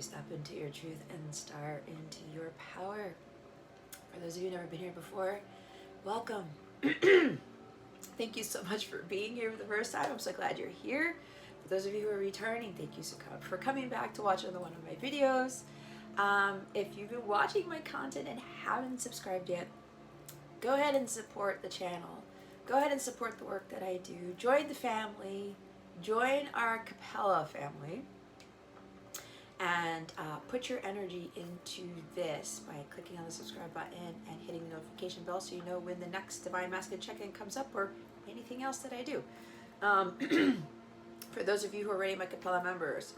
you step into your truth and start into your power. For those of you who've never been here before, welcome. Thank you so much for being here for the first time. I'm so glad you're here. For those of you who are returning, thank you so much for coming back to watch another one of my videos. If you've been watching my content and haven't subscribed yet, go ahead and support the channel. Go ahead and support the work that I do. Join the family. Join our Capella family. And put your energy into this by clicking on the subscribe button and hitting the notification bell so you know when the next Divine Masculine check-in comes up or anything else that I do. For those of you who are already my Capella members,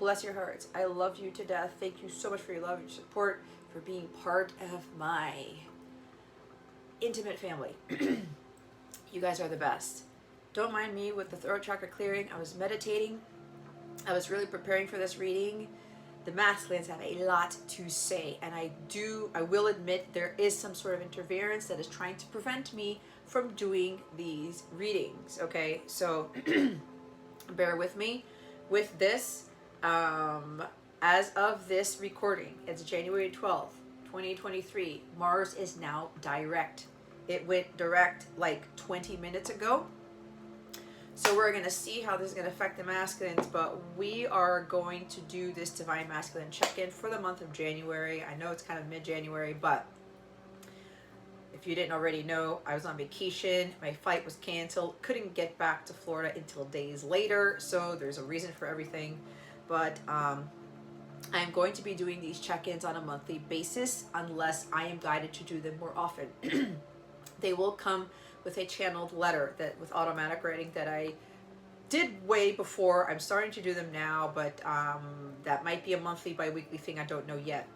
bless your hearts. I love you to death. Thank you so much for your love, your support, for being part of my intimate family. You guys are the best. Don't mind me with the throat chakra clearing. I was meditating. I was really preparing for this reading. The masculines have a lot to say, and I will admit there is some sort of interference that is trying to prevent me from doing these readings, okay? So bear with me with this. As of this recording, it's January 12th, 2023. Mars is now direct. It went direct like 20 minutes ago. So we're going to see how this is going to affect the masculines, but we are going to do this Divine Masculine check-in for the month of January. I know it's kind of mid-January, but if you didn't already know, I was on vacation. My flight was canceled. Couldn't get back to Florida until days later, so there's a reason for everything. But I'm going to be doing these check-ins on a monthly basis unless I am guided to do them more often. They will come with a channeled letter that with automatic writing that I did way before. I'm starting to do them now, but that might be a monthly, bi-weekly thing. I don't know yet.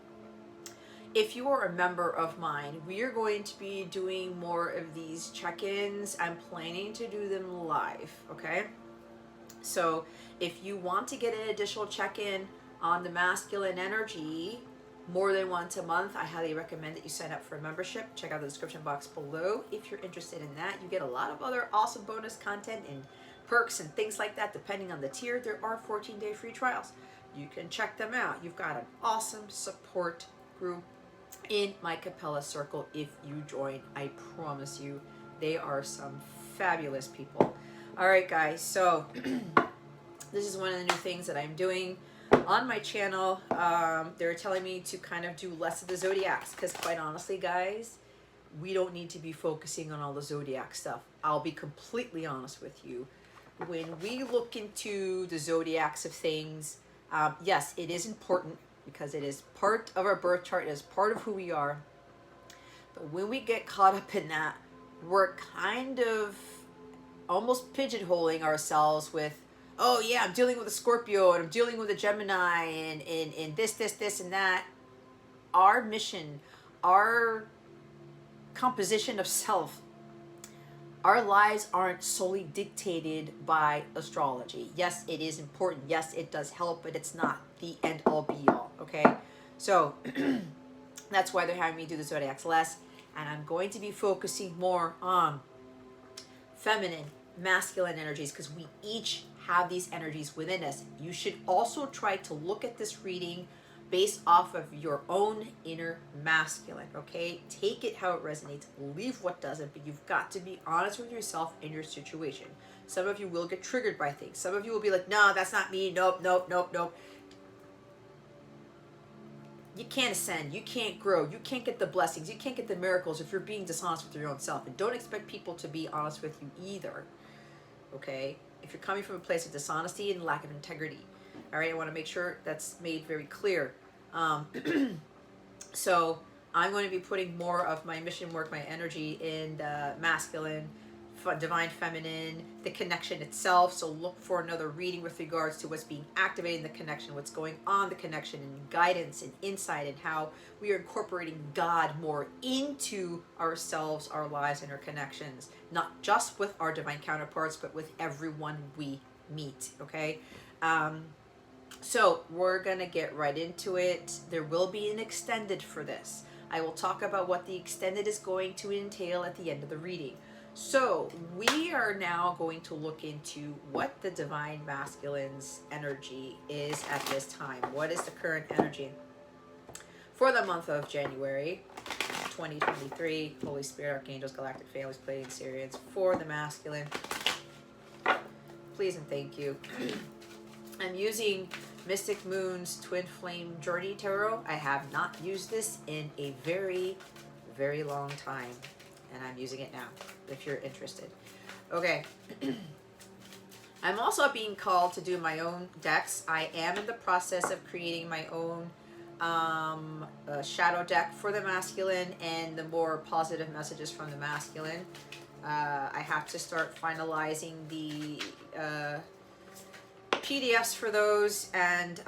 If you are a member of mine, we are going to be doing more of these check-ins. I'm planning to do them live, okay? So if you want to get an additional check-in on the masculine energy more than once a month, I highly recommend that you sign up for a membership. Check out the description box below if you're interested in that. You get a lot of other awesome bonus content and perks and things like that depending on the tier. There are 14-day free trials. You can check them out. You've got an awesome support group in my Capella circle if you join. I promise you, they are some fabulous people. All right, guys, so this is one of the new things that I'm doing on my channel. They're telling me to kind of do less of the zodiacs because quite honestly, guys, we don't need to be focusing on all the zodiac stuff. I'll be completely honest with you. When we look into the zodiacs of things, yes, it is important because it is part of our birth chart, it is part of who we are. But when we get caught up in that, we're kind of almost pigeonholing ourselves with, oh yeah, I'm dealing with a Scorpio and I'm dealing with a Gemini and this and that. Our mission, our composition of self, our lives aren't solely dictated by astrology. Yes, it is important. Yes, it does help, but it's not the end all be all, okay? So that's why they're having me do the zodiacs less. And I'm going to be focusing more on feminine, masculine energies because we each have these energies within us. You should also try to look at this reading based off of your own inner masculine, okay? Take it how it resonates, leave what doesn't, but you've got to be honest with yourself in your situation. Some of you will get triggered by things. Some of you will be like, no, that's not me, nope, nope, nope, nope. You can't ascend, you can't grow, you can't get the blessings, you can't get the miracles if you're being dishonest with your own self. And don't expect people to be honest with you either, okay? If you're coming from a place of dishonesty and lack of integrity. All right, I want to make sure that's made very clear. So I'm going to be putting more of my mission work, my energy in the masculine, divine feminine, the connection itself. So look for another reading with regards to what's being activated in the connection, what's going on the connection, and guidance and insight, and how we are incorporating God more into ourselves, our lives, and our connections, not just with our divine counterparts, but with everyone we meet, okay? So we're gonna get right into it. There will be an extended for this. I will talk about what the extended is going to entail at the end of the reading. So we are now going to look into what the Divine Masculine's energy is at this time. What is the current energy for the month of January 2023? Holy Spirit, Archangels, Galactic Families, Pleiadian, Sirians, for the masculine. Please and thank you. I'm using Mystic Moon's Twin Flame Journey Tarot. I have not used this in a very, very long time. And I'm using it now, if you're interested. Okay. I'm also being called to do my own decks. I am in the process of creating my own shadow deck for the masculine and the more positive messages from the masculine. I have to start finalizing the PDFs for those, and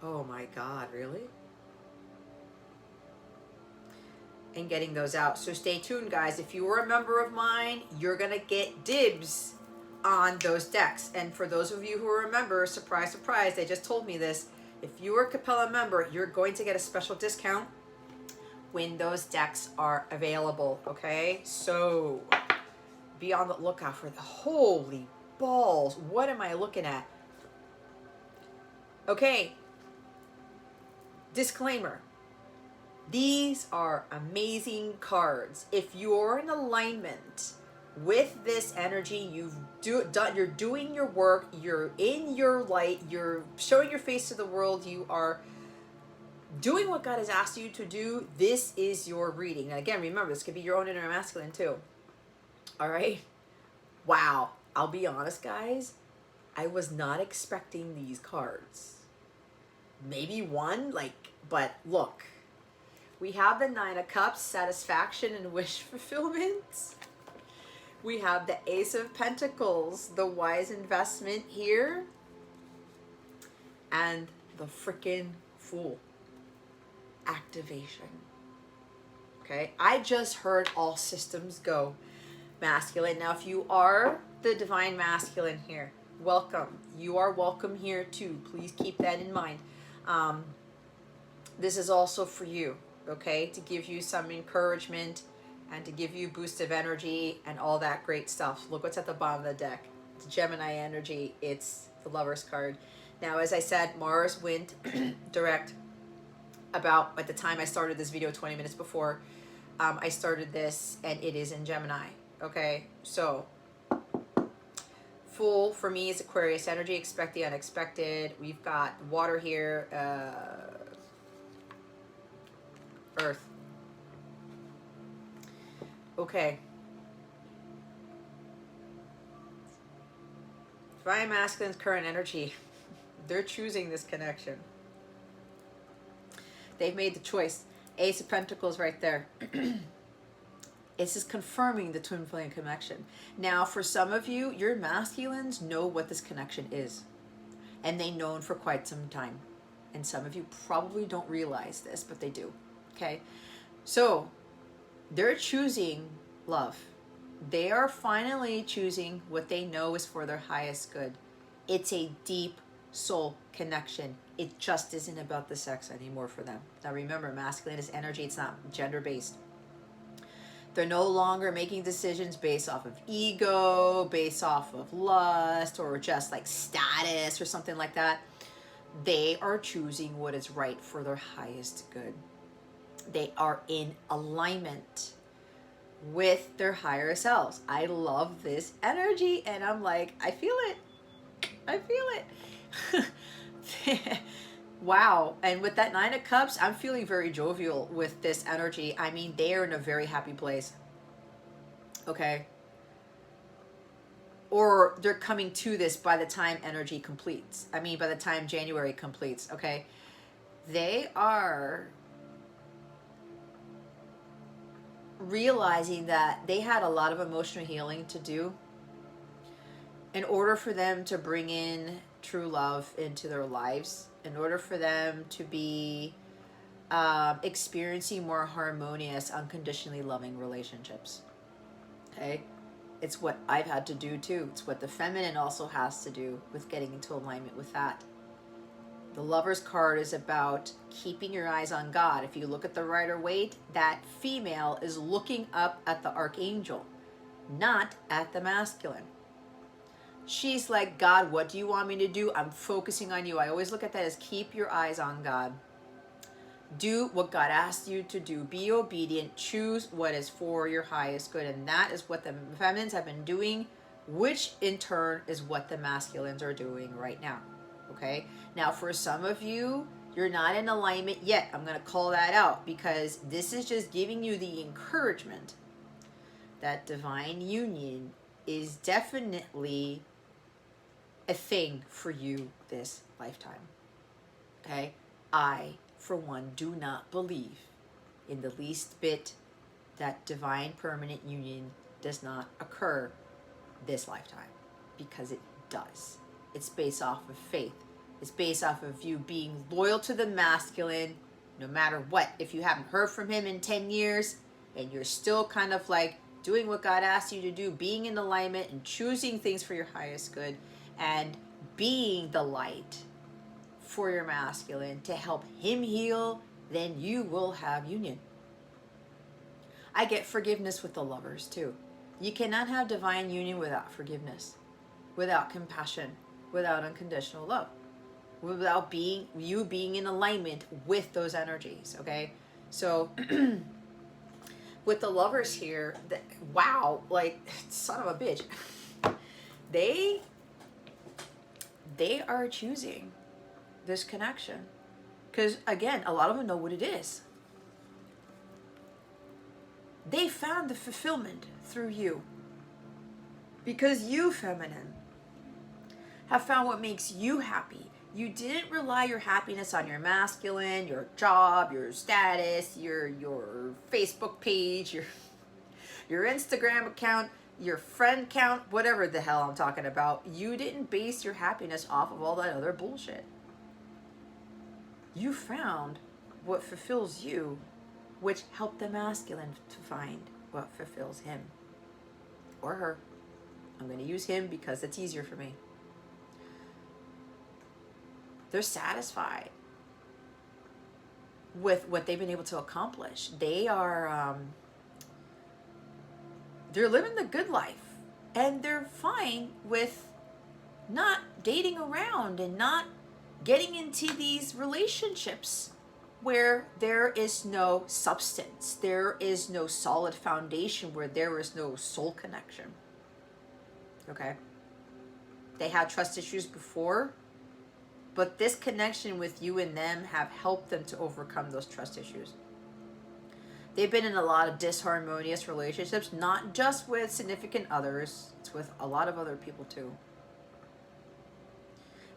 oh my God, really? And getting those out. So stay tuned, guys. If you were a member of mine, you're gonna get dibs on those decks. And for those of you who remember, surprise, surprise, they just told me this. If you are a Capella member, you're going to get a special discount when those decks are available, okay? So be on the lookout for the holy balls. What am I looking at? Okay. Disclaimer. These are amazing cards. If you're in alignment with this energy, you're doing your work, you're in your light, you're showing your face to the world, you are doing what God has asked you to do, this is your reading. Now again, remember, this could be your own inner masculine too. All right? Wow. I'll be honest, guys. I was not expecting these cards. Maybe one, but look. We have the Nine of Cups, satisfaction and wish fulfillment. We have the Ace of Pentacles, the wise investment here. And the freaking Fool, activation. Okay, I just heard all systems go, masculine. Now, if you are the Divine Masculine here, welcome. You are welcome here too. Please keep that in mind. This is also for you. Okay, to give you some encouragement and to give you a boost of energy and all that great stuff. Look what's at the bottom of the deck. It's Gemini energy. It's the Lover's card. Now, as I said, Mars went direct about at the time I started this video 20 minutes before I started this, and it is in Gemini. Okay, so Fool for me is Aquarius energy. Expect the unexpected. We've got water here. Earth. Okay. Divine Masculine's current energy. They're choosing this connection. They've made the choice. Ace of Pentacles right there. It's just confirming the twin flame connection. Now, for some of you, your masculines know what this connection is. And they've known for quite some time. And some of you probably don't realize this, but they do. Okay, so they're choosing love. They are finally choosing what they know is for their highest good. It's a deep soul connection. It just isn't about the sex anymore for them. Now remember, masculine is energy. It's not gender-based. They're no longer making decisions based off of ego, based off of lust, or just like status or something like that. They are choosing what is right for their highest good. They are in alignment with their higher selves. I love this energy, and I'm like, I feel it. I feel it. Wow. And with that Nine of Cups, I'm feeling very jovial with this energy. I mean, they are in a very happy place. Okay. Or they're coming to this by the time energy completes. I mean, by the time January completes. Okay. They are realizing that they had a lot of emotional healing to do in order for them to bring in true love into their lives, in order for them to be experiencing more harmonious, unconditionally loving relationships. Okay, it's what I've had to do too. It's what the feminine also has to do with getting into alignment with that. The Lover's card is about keeping your eyes on God. If you look at the Rider-Waite, that female is looking up at the Archangel. not at the masculine. She's like, God, what do you want me to do? I'm focusing on you. I always look at that as keep your eyes on God. Do what God asked you to do. Be obedient. Choose what is for your highest good. And that is what the feminines have been doing, which in turn is what the masculines are doing right now. Okay? Now, for some of you, you're not in alignment yet. I'm going to call that out because this is just giving you the encouragement that divine union is definitely a thing for you this lifetime. Okay? I, for one, do not believe in the least bit that divine permanent union does not occur this lifetime, because it does. It's based off of faith. It's based off of you being loyal to the masculine no matter what. If you haven't heard from him in 10 years and you're still kind of like doing what God asked you to do, being in alignment and choosing things for your highest good and being the light for your masculine to help him heal, then you will have union. I get forgiveness with the lovers too. You cannot have divine union without forgiveness, without compassion, without unconditional love, without you being in alignment with those energies. Okay, so with the lovers here, wow, like son of a bitch, they are choosing this connection because, again, a lot of them know what it is. They found the fulfillment through you because you, feminine, have found what makes you happy. You didn't rely your happiness on your masculine, your job, your status, your Facebook page, your Instagram account, your friend count, whatever the hell I'm talking about. You didn't base your happiness off of all that other bullshit. You found what fulfills you, which helped the masculine to find what fulfills him or her. I'm going to use him because it's easier for me. They're satisfied with what they've been able to accomplish. They are, they're living the good life, and they're fine with not dating around and not getting into these relationships where there is no substance, there is no solid foundation, where there is no soul connection. Okay? They had trust issues before, but this connection with you and them have helped them to overcome those trust issues. They've been in a lot of disharmonious relationships, not just with significant others, it's with a lot of other people too.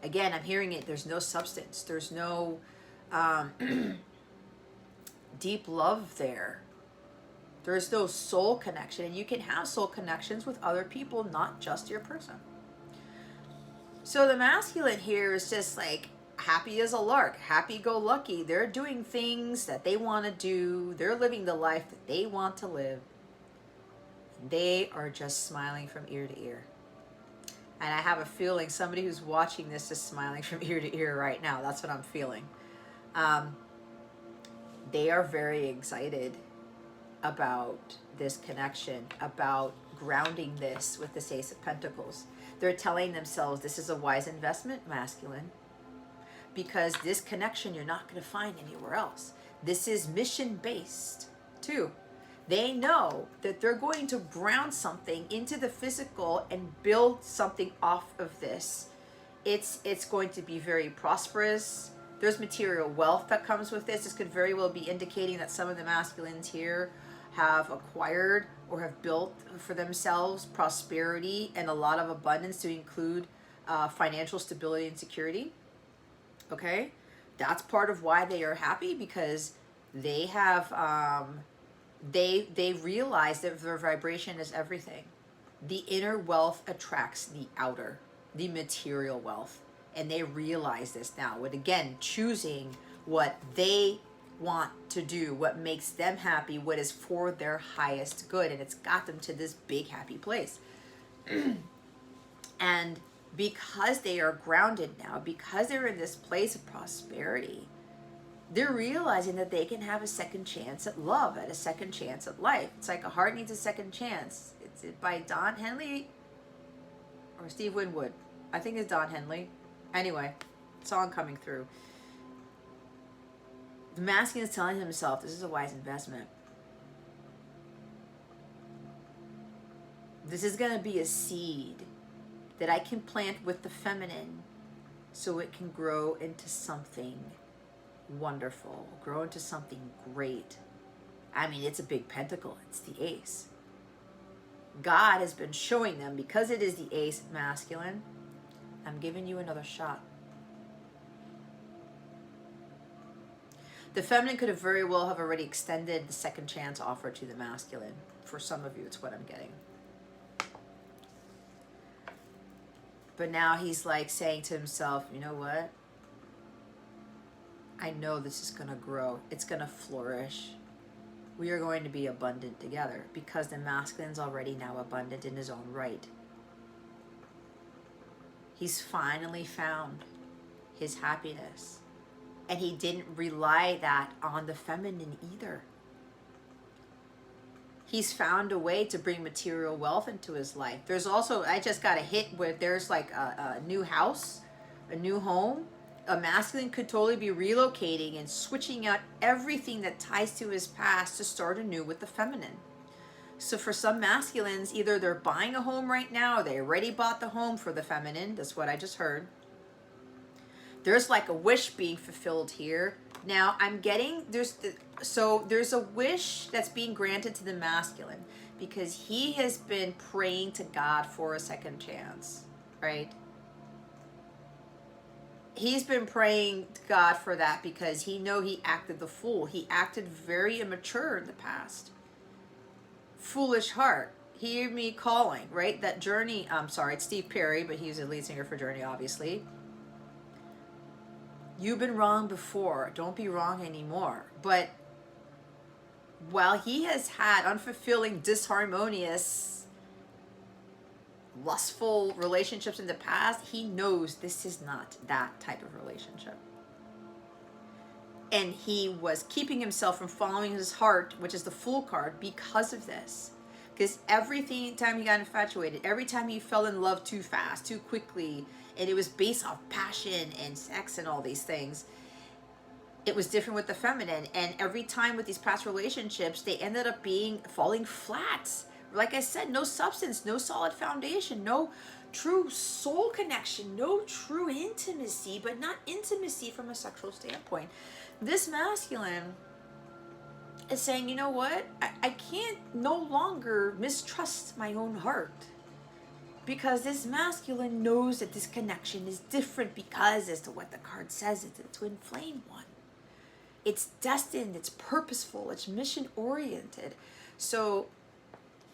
Again, I'm hearing it, there's no substance, there's no deep love there. There's no soul connection, and you can have soul connections with other people, not just your person. So the masculine here is just like happy as a lark, happy-go-lucky. They're doing things that they want to do. They're living the life that they want to live. They are just smiling from ear to ear. And I have a feeling somebody who's watching this is smiling from ear to ear right now. That's what I'm feeling. They are very excited about this connection, about grounding this with this Ace of Pentacles. They're telling themselves this is a wise investment, masculine, because this connection you're not going to find anywhere else. This is mission-based, too. They know that they're going to ground something into the physical and build something off of this. It's going to be very prosperous. There's material wealth that comes with this. This could very well be indicating that some of the masculines here have acquired or have built for themselves prosperity and a lot of abundance, to include financial stability and security. Okay? That's part of why they are happy, because they have they realize that their vibration is everything. The inner wealth attracts the outer, the material wealth. And they realize this now with, again, choosing what they want to do, what makes them happy, what is for their highest good. And it's got them to this big happy place. And because they are grounded now, because they're in this place of prosperity, they're realizing that they can have a second chance at love, at a second chance at life. It's like a heart needs a second chance. It's by Don Henley or Steve Winwood. I think it's Don Henley. Anyway, song coming through. The masculine is telling himself, this is a wise investment. This is going to be a seed that I can plant with the feminine so it can grow into something wonderful, grow into something great. I mean, it's a big pentacle. It's the ace. God has been showing them, because it is the ace masculine, I'm giving you another shot. The feminine could have very well have already extended the second chance offer to the masculine. For some of you, it's what I'm getting. But now he's like saying to himself, you know what? I know this is going to grow. It's going to flourish. We are going to be abundant together, because the masculine's already now abundant in his own right. He's finally found his happiness. And he didn't rely that on the feminine either. He's found a way to bring material wealth into his life. There's also, I just got a hit where there's like a new house, a new home. A masculine could totally be relocating and switching out everything that ties to his past to start anew with the feminine. So for some masculines, either they're buying a home right now, or they already bought the home for the feminine. That's what I just heard. There's like a wish being fulfilled here. Now I'm getting, there's a wish that's being granted to the masculine, because he has been praying to God for a second chance, right? He's been praying to God for that because he acted the fool. He acted very immature in the past. Foolish heart. Hear me calling, right? That Journey, I'm sorry, it's Steve Perry, but he's a lead singer for Journey, obviously. You've been wrong before. Don't be wrong anymore. But while he has had unfulfilling, disharmonious, lustful relationships in the past, he knows this is not that type of relationship. And he was keeping himself from following his heart, which is the Fool card, because of this. Because every time he got infatuated, every time he fell in love too fast, too quickly, and it was based off passion and sex and all these things, it was different with the feminine. And every time with these past relationships, they ended up falling flat. Like I said, no substance, no solid foundation, no true soul connection, no true intimacy, but not intimacy from a sexual standpoint. This masculine is saying, you know what? I can't no longer mistrust my own heart, because this masculine knows that this connection is different, because as to what the card says, it's a twin flame one. It's destined, it's purposeful, it's mission oriented. So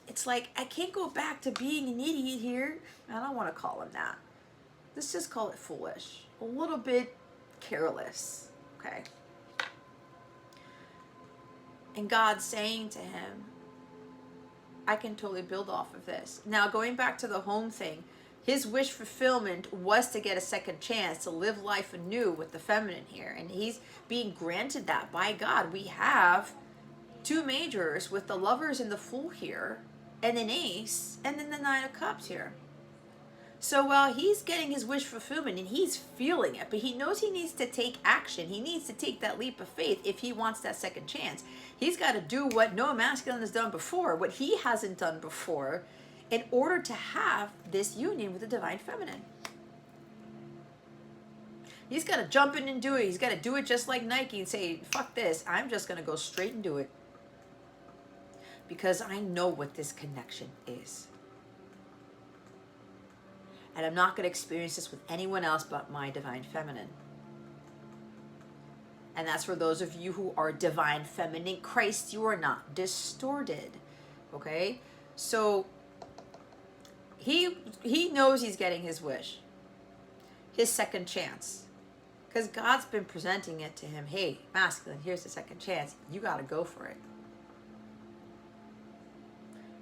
it's like, I can't go back to being an idiot here. I don't want to call him that. Let's just call it foolish. A little bit careless. Okay. And God's saying to him, I can totally build off of this. Now, going back to the home thing, his wish fulfillment was to get a second chance to live life anew with the feminine here. And he's being granted that by God. We have two majors with the Lovers and the Fool here, and an Ace, and then the Nine of Cups here. So while he's getting his wish fulfillment and he's feeling it, but he knows he needs to take action. He needs to take that leap of faith if he wants that second chance. He's got to do what no masculine has done before, what he hasn't done before, in order to have this union with the divine feminine. He's got to jump in and do it. He's got to do it just like Nike and say, fuck this. I'm just going to go straight and do it, because I know what this connection is. And I'm not going to experience this with anyone else but my divine feminine. And that's for those of you who are divine feminine Christ. You are not distorted. Okay? So he knows he's getting his wish. His second chance. Because God's been presenting it to him. Hey, masculine, here's the second chance. You got to go for it.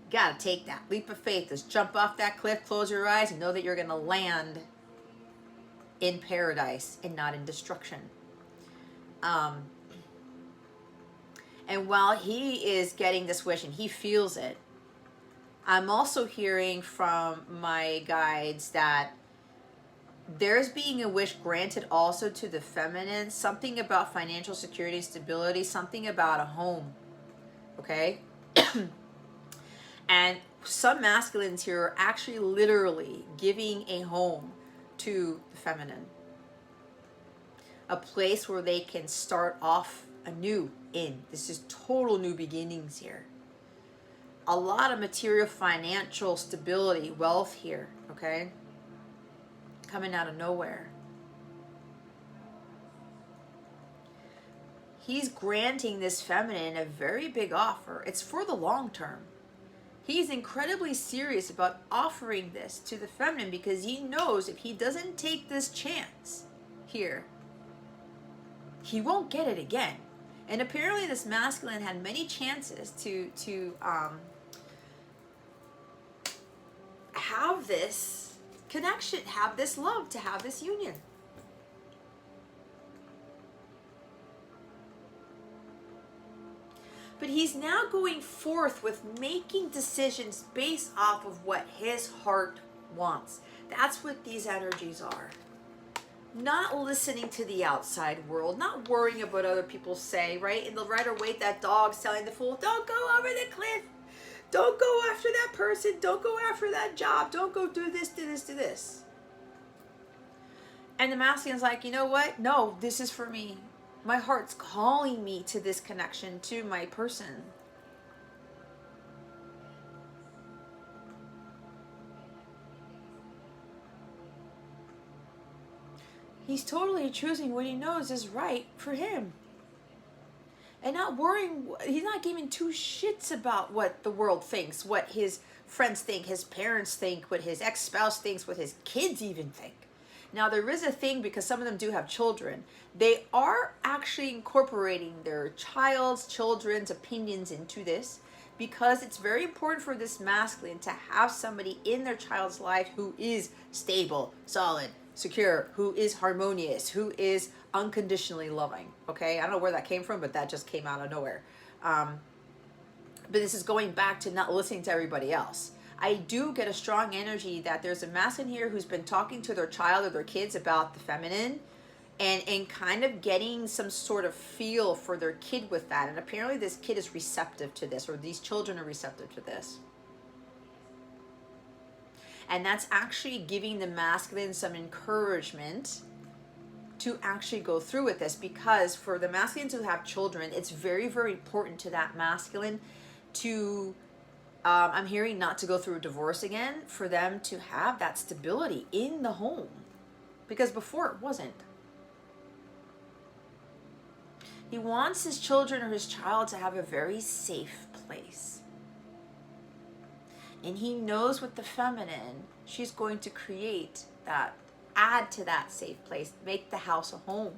Got to take that leap of faith. Just jump off that cliff, close your eyes, and know that you're going to land in paradise and not in destruction. And while he is getting this wish and he feels it, I'm also hearing from my guides that there's being a wish granted also to the feminine, something about financial security, stability, something about a home. Okay? And some masculines here are actually literally giving a home to the feminine. A place where they can start off anew in. This is total new beginnings here. A lot of material financial stability, wealth here, okay? Coming out of nowhere. He's granting this feminine a very big offer. It's for the long term. He's incredibly serious about offering this to the feminine because he knows if he doesn't take this chance here, he won't get it again. And apparently this masculine had many chances to have this connection, have this love, to have this union. But he's now going forth with making decisions based off of what his heart wants. That's what these energies are. Not listening to the outside world, not worrying about what other people say, right? In the Rider-Waite, that dog telling the fool, don't go over the cliff. Don't go after that person. Don't go after that job. Don't go do this, do this, do this. And the masculine's like, you know what? No, this is for me. My heart's calling me to this connection, to my person. He's totally choosing what he knows is right for him. And not worrying, he's not giving two shits about what the world thinks, what his friends think, his parents think, what his ex-spouse thinks, what his kids even think. Now, there is a thing, because some of them do have children, they are actually incorporating their children's opinions into this, because it's very important for this masculine to have somebody in their child's life who is stable, solid, secure, who is harmonious, who is unconditionally loving. Okay, I don't know where that came from, but that just came out of nowhere. But this is going back to not listening to everybody else. I do get a strong energy that there's a masculine here who's been talking to their child or their kids about the feminine, and kind of getting some sort of feel for their kid with that. And apparently this kid is receptive to this, or these children are receptive to this. And that's actually giving the masculine some encouragement to actually go through with this, because for the masculines who have children, it's very, very important to that masculine to, I'm hearing, not to go through a divorce again, for them to have that stability in the home, because before it wasn't. He wants his children or his child to have a very safe place. And he knows with the feminine, she's going to create that, add to that safe place, make the house a home.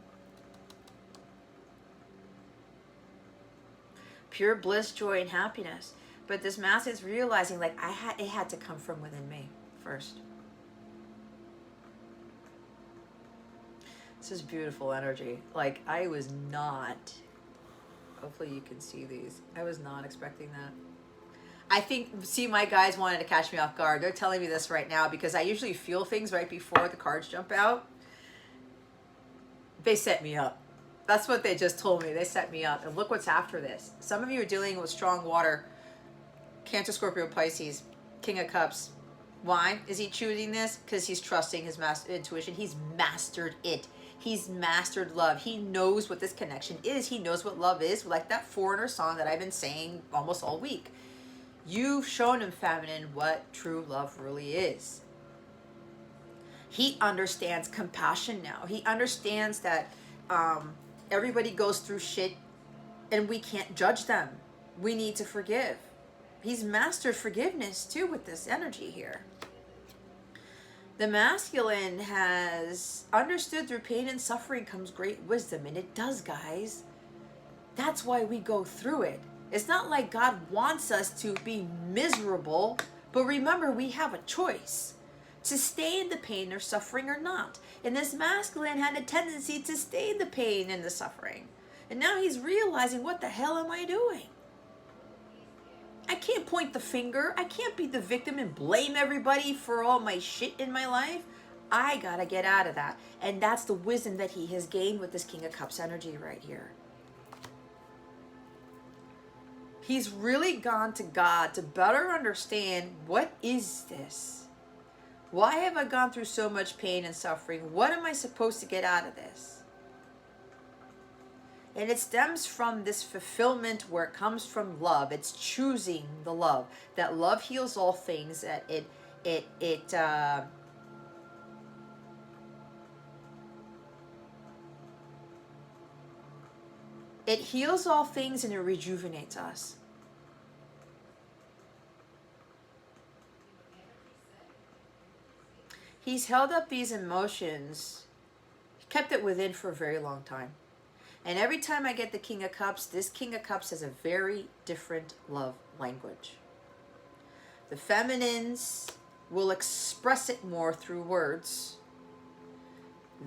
Pure bliss, joy, and happiness. But this master is realizing, like, it had to come from within me first. This is beautiful energy. Like, I was not, hopefully you can see these, I was not expecting that. I think, see, my guys wanted to catch me off guard. They're telling me this right now because I usually feel things right before the cards jump out. They set me up. That's what they just told me. They set me up. And look what's after this. Some of you are dealing with strong water. Cancer, Scorpio, Pisces, King of Cups. Why is he choosing this? Because he's trusting his intuition. He's mastered it. He's mastered love. He knows what this connection is. He knows what love is. Like that Foreigner song that I've been saying almost all week. You've shown him, feminine, what true love really is. He understands compassion now. He understands that everybody goes through shit and we can't judge them. We need to forgive. He's mastered forgiveness too with this energy here. The masculine has understood through pain and suffering comes great wisdom. And it does, guys. That's why we go through it. It's not like God wants us to be miserable, but remember, we have a choice to stay in the pain or suffering or not. And this masculine had a tendency to stay in the pain and the suffering. And now he's realizing, what the hell am I doing? I can't point the finger. I can't be the victim and blame everybody for all my shit in my life. I gotta get out of that. And that's the wisdom that he has gained with this King of Cups energy right here. He's really gone to God to better understand, what is this? Why have I gone through so much pain and suffering? What am I supposed to get out of this? And it stems from this fulfillment where it comes from love. It's choosing the love. That love heals all things. That it heals all things and it rejuvenates us. He's held up these emotions, kept it within for a very long time. And every time I get the King of Cups, this King of Cups has a very different love language. The feminines will express it more through words.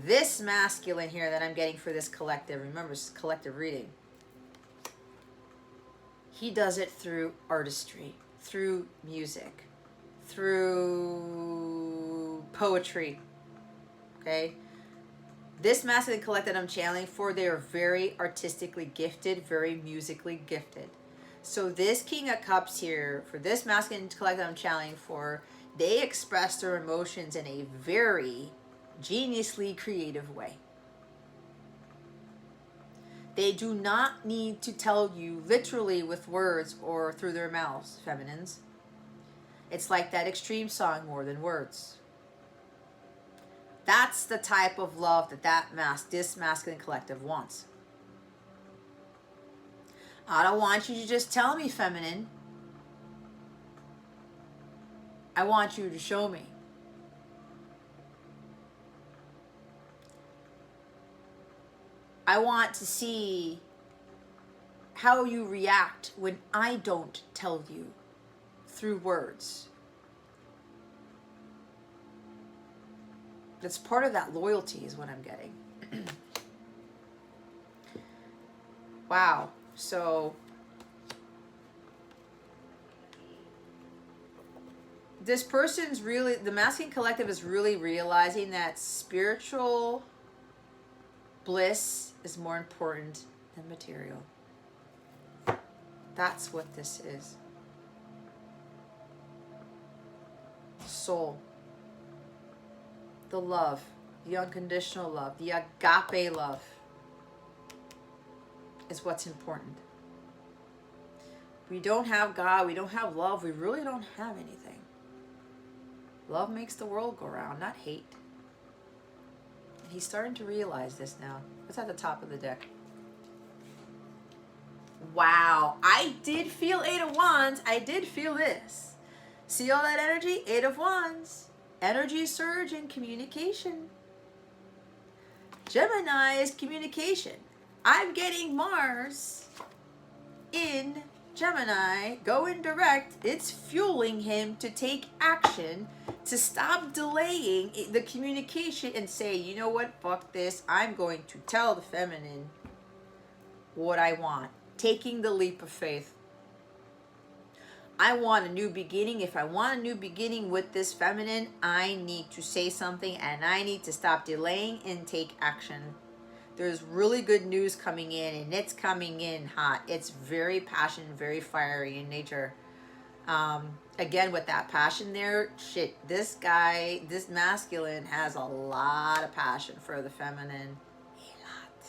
This masculine here that I'm getting for this collective, remember it's collective reading, he does it through artistry, through music, through poetry, okay? This masculine collective I'm channeling for, they are very artistically gifted, very musically gifted. So this King of Cups here, for this masculine collective I'm channeling for, they express their emotions in a very geniusly creative way. They do not need to tell you literally with words or through their mouths, feminines. It's like that extreme song, More Than Words. That's the type of love that this masculine collective wants. I don't want you to just tell me, feminine. I want you to show me. I want to see how you react when I don't tell you through words. That's part of that loyalty is what I'm getting. Wow. So this person's really, the masculine collective is really realizing that spiritual bliss is more important than material. That's what this is. Soul. The love. The unconditional love. The agape love is what's important. We don't have God. We don't have love. We really don't have anything. Love makes the world go round, not hate. He's starting to realize this now. What's at the top of the deck? Wow. I did feel 8 of Wands. I did feel this. See all that energy? 8 of Wands. Energy surge and communication. Gemini is communication. I'm getting Mars in Gemini going direct. It's fueling him to take action, to stop delaying the communication and say, you know what, fuck this. I'm going to tell the feminine what I want. Taking the leap of faith. I want a new beginning. If I want a new beginning with this feminine, I need to say something and I need to stop delaying and take action. There's really good news coming in, and it's coming in hot. It's very passionate, very fiery in nature. Again, with that passion there, shit, this guy, this masculine has a lot of passion for the feminine. A lot.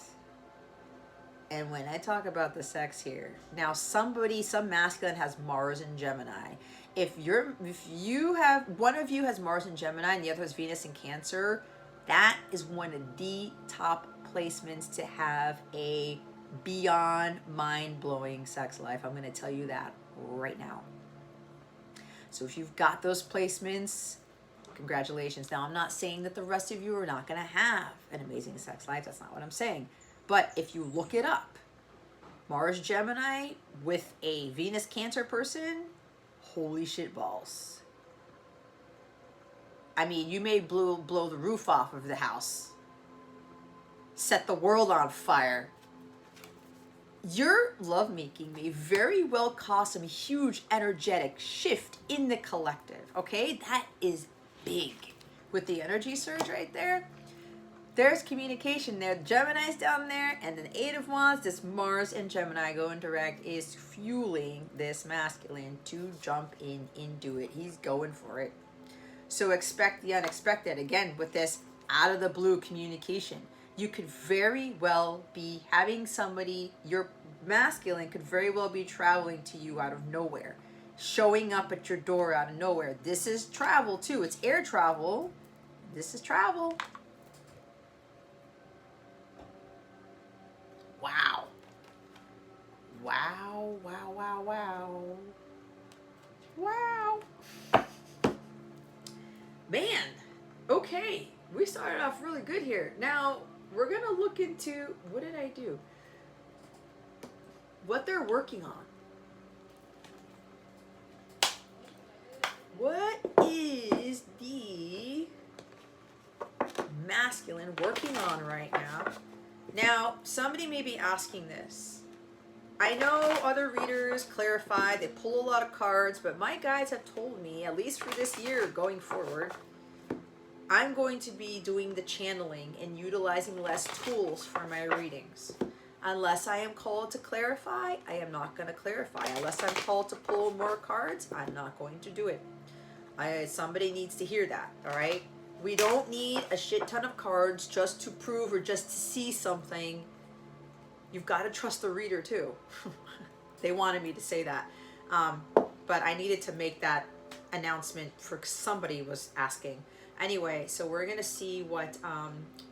And when I talk about the sex here, now some masculine has Mars in Gemini. If you have, one of you has Mars in Gemini and the other has Venus in Cancer, that is one of the top placements to have a beyond mind-blowing sex life. I'm going to tell you that right now. So if you've got those placements, congratulations. Now, I'm not saying that the rest of you are not going to have an amazing sex life. That's not what I'm saying. But if you look it up, Mars Gemini with a Venus Cancer person, holy shit balls. I mean, you may blow the roof off of the house. Set the world on fire. your lovemaking may very well cause some huge energetic shift in the collective, okay? That is big. With the energy surge right there, there's communication there. Gemini's down there, and then Eight of Wands, this Mars and Gemini going direct is fueling this masculine to jump into it. He's going for it. So expect the unexpected. Again, with this out of the blue communication, you could very well be having somebody, your masculine could very well be traveling to you out of nowhere, showing up at your door out of nowhere. This is travel too. It's air travel. This is travel. Wow. Wow, wow, wow, wow. Wow. Man, okay. We started off really good here. Now, we're going to look into, what did I do? What they're working on. What is the masculine working on right now? Now, somebody may be asking this. I know other readers clarify, they pull a lot of cards, but my guides have told me, at least for this year going forward, I'm going to be doing the channeling and utilizing less tools for my readings. Unless I am called to clarify, I am not going to clarify. Unless I'm called to pull more cards, I'm not going to do it. Somebody needs to hear that, all right? We don't need a shit ton of cards just to prove or just to see something. You've got to trust the reader too. They wanted me to say that. But I needed to make that announcement for somebody was asking. Anyway, so we're going to see what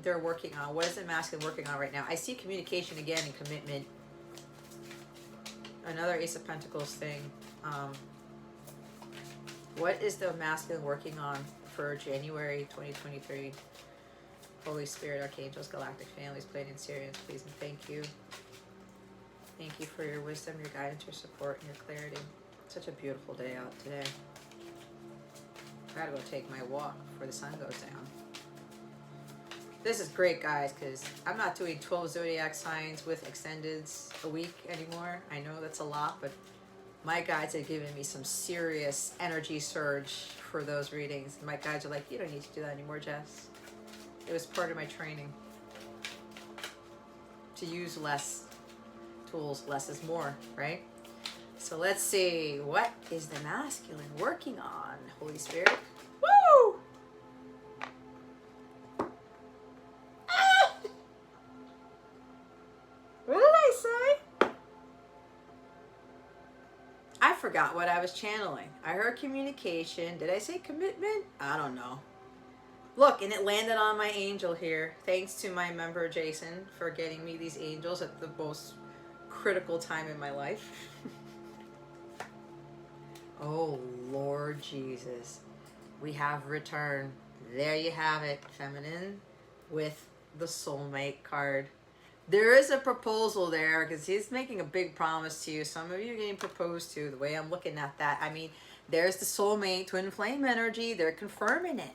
they're working on. What is the masculine working on right now? I see communication again and commitment. Another Ace of Pentacles thing. What is the masculine working on for January 2023? Holy Spirit, Archangels, Galactic Families, Pleiadian, Sirians, please and thank you. Thank you for your wisdom, your guidance, your support, and your clarity. Such a beautiful day out today. I gotta go take my walk before the sun goes down. This is great, guys, because I'm not doing 12 zodiac signs with extendeds a week anymore. I know that's a lot, but my guides have given me some serious energy surge for those readings. My guides are like, you don't need to do that anymore, Jess. It was part of my training to use less tools. Less is more, right? So let's see, what is the masculine working on, Holy Spirit? Woo! Ah! What did I say? I forgot what I was channeling. I heard communication. Did I say commitment? I don't know. Look, and it landed on my angel here. Thanks to my member, Jason, for getting me these angels at the most critical time in my life. Oh, Lord Jesus. We have return. There you have it, feminine, with the soulmate card. There is a proposal there because he's making a big promise to you. Some of you are getting proposed to, the way I'm looking at that. I mean, there's the soulmate, twin flame energy. They're confirming it.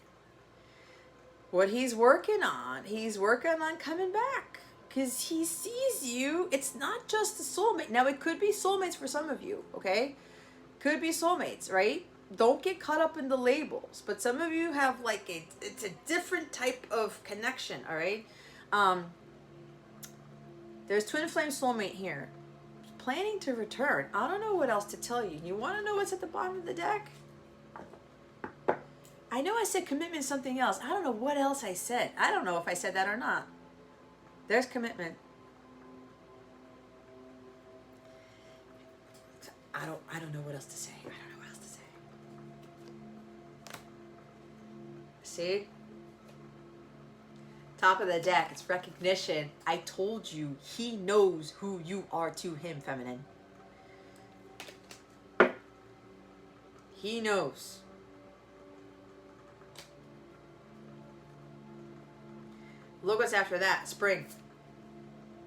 What he's working on coming back because he sees you. It's not just the soulmate. Now, it could be soulmates for some of you, okay? Could be soulmates, right? Don't get caught up in the labels. But some of you have like it's a different type of connection, all right? There's twin flame soulmate here. Planning to return. I don't know what else to tell you. You want to know what's at the bottom of the deck? I know I said commitment is something else. I don't know what else I said. I don't know if I said that or not. There's commitment. I don't know what else to say. I don't know what else to say. See? Top of the deck, it's recognition. I told you, he knows who you are to him, feminine. He knows. Look what's after that, spring.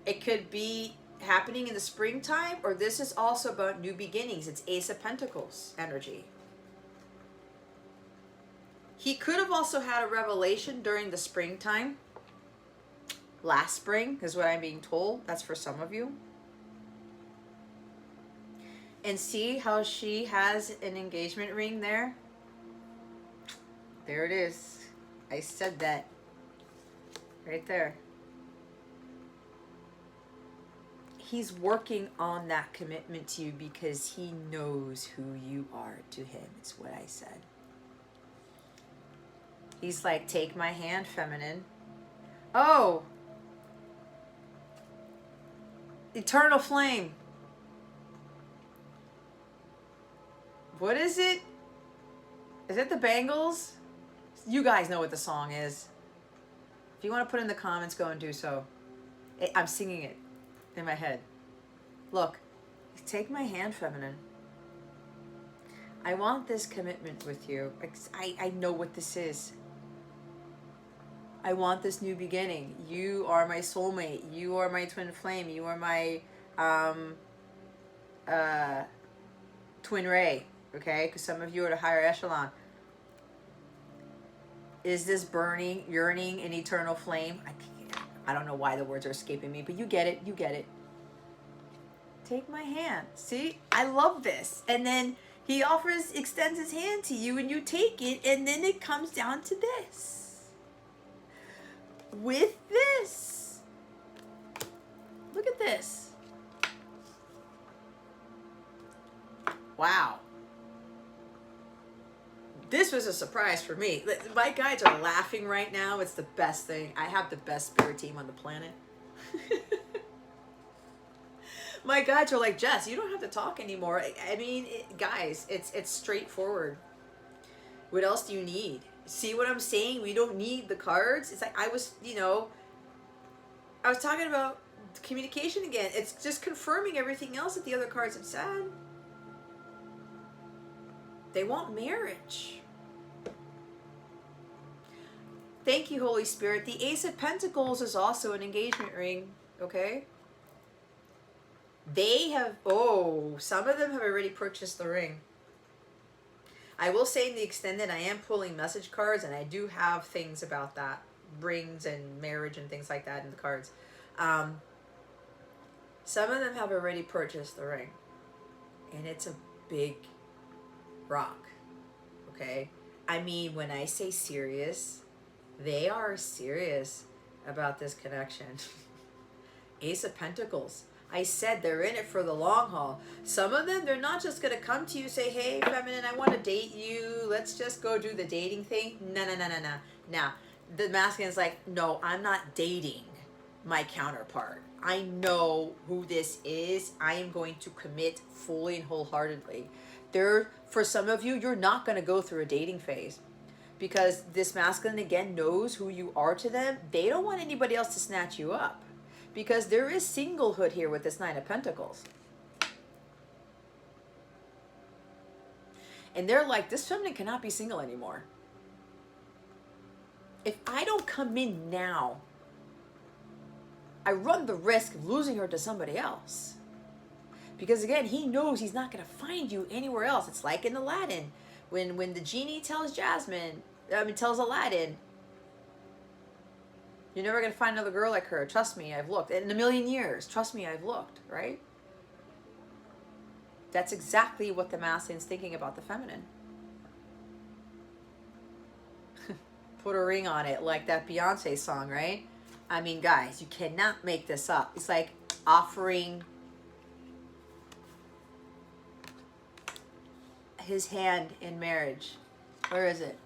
It could be happening in the springtime, or this is also about new beginnings. It's Ace of Pentacles energy. He could have also had a revelation during the springtime. Last spring is what I'm being told. That's for some of you. And see how she has an engagement ring there? There it is. I said that. Right there. He's working on that commitment to you because he knows who you are to him. It's what I said. He's like, take my hand, feminine. Oh! Eternal flame. What is it? Is it the Bangles? You guys know what the song is. If you want to put it in the comments, go and do so. I'm singing it in my head. Look, take my hand, feminine. I want this commitment with you. I know what this is. I want this new beginning. You are my soulmate. You are my twin flame. You are my twin ray. Okay? Because some of you are at a higher echelon. Is this burning, yearning, an eternal flame? I don't know why the words are escaping me, but you get it. You get it. Take my hand. See? I love this. And then he extends his hand to you, and you take it, and then it comes down to this. With this. Look at this. Wow. This was a surprise for me. My guides are laughing right now. It's the best thing. I have the best spirit team on the planet. My guides are like, Jess, you don't have to talk anymore. I mean, guys, it's straightforward. What else do you need? See what I'm saying? We don't need the cards. It's like I was talking about communication again. It's just confirming everything else that the other cards have said. They want marriage. Thank you, Holy Spirit. The Ace of Pentacles is also an engagement ring, okay? They have, some of them have already purchased the ring. I will say in the extended, I am pulling message cards, and I do have things about that. Rings and marriage and things like that in the cards. Some of them have already purchased the ring. And it's a big rock, okay? I mean, when I say serious, they are serious about this connection. Ace of Pentacles. I said they're in it for the long haul. Some of them, they're not just going to come to you, say, hey, feminine, I want to date you. Let's just go do the dating thing. No. Now, the masculine's like, no, I'm not dating my counterpart. I know who this is. I am going to commit fully and wholeheartedly. For some of you, you're not going to go through a dating phase because this masculine, again, knows who you are to them. They don't want anybody else to snatch you up because there is singlehood here with this Nine of Pentacles. And they're like, this feminine cannot be single anymore. If I don't come in now, I run the risk of losing her to somebody else. Because again, he knows he's not going to find you anywhere else. It's like in Aladdin, when the genie tells tells Aladdin, you're never going to find another girl like her. Trust me, I've looked. In a million years, trust me, I've looked, right? That's exactly what the masculine's thinking about the feminine. Put a ring on it, like that Beyonce song, right? I mean, guys, you cannot make this up. It's like offering his hand in marriage. Where is it?